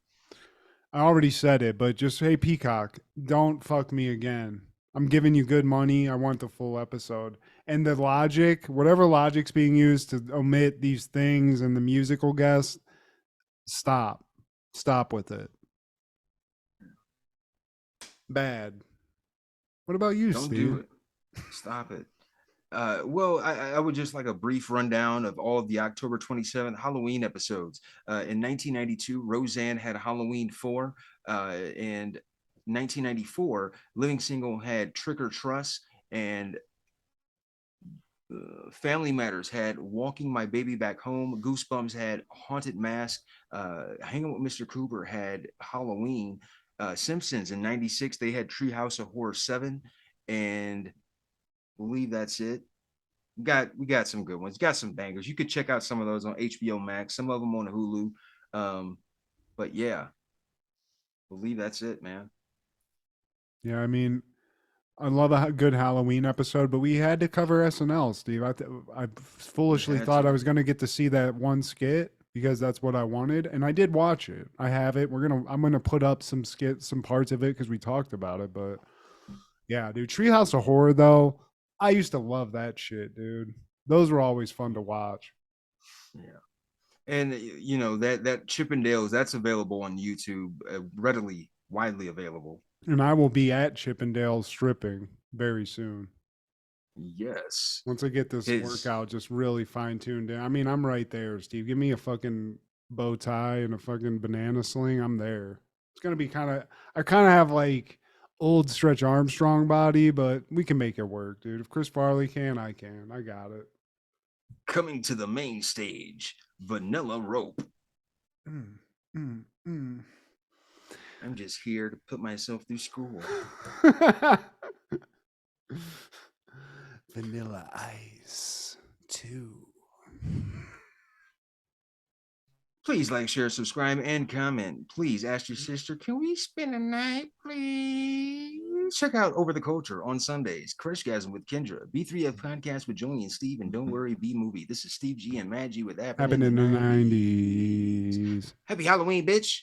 I already said it, but just hey Peacock, don't fuck me again. I'm giving you good money. I want the full episode. And the logic, whatever logic's being used to omit these things and the musical guest, stop. Stop with it. Bad. What about you, Don't Steve? do it. Stop it. Well, I would just like a brief rundown of all of the October 27th Halloween episodes. In 1992, Roseanne had Halloween 4. And 1994, Living Single had Trick or Truss, and Family Matters had Walking My Baby Back Home. Goosebumps had Haunted Mask. Hanging with Mr. Cooper had Halloween. Simpsons in 96, they had Treehouse of Horror 7. And believe that's it. We got some good ones. Got some bangers. You could check out some of those on HBO Max, some of them on Hulu. But yeah, believe that's it, man. Yeah, I mean, I love a good Halloween episode, but we had to cover SNL, Steve. I foolishly had thought to. I was going to get to see that one skit because that's what I wanted, and I did watch it. I have it. I'm gonna put up some parts of it because we talked about it. But yeah, dude, Treehouse of Horror though, I used to love that shit, dude. Those were always fun to watch. Yeah. And that Chippendales, that's available on YouTube, readily, widely available. And I will be at Chippendales stripping very soon. Yes. Once I get this workout just really fine tuned in. I mean, I'm right there, Steve. Give me a fucking bow tie and a fucking banana sling. I'm there. It's gonna be I kind of have like old Stretch Armstrong body, but we can make it work, dude. If Chris Farley can, I can. I got it. Coming to the main stage, Vanilla Rope. I'm just here to put myself through school. Vanilla Ice 2. Please like, share, subscribe, and comment. Please ask your sister, can we spend a night, please? Check out Over the Culture on Sundays. Crushgasm with Kendra. B3F Podcast with Joni and Steve. And Don't Worry, B Movie. This is Steve G and Mad G with Happened in the 90s. Happy Halloween, bitch.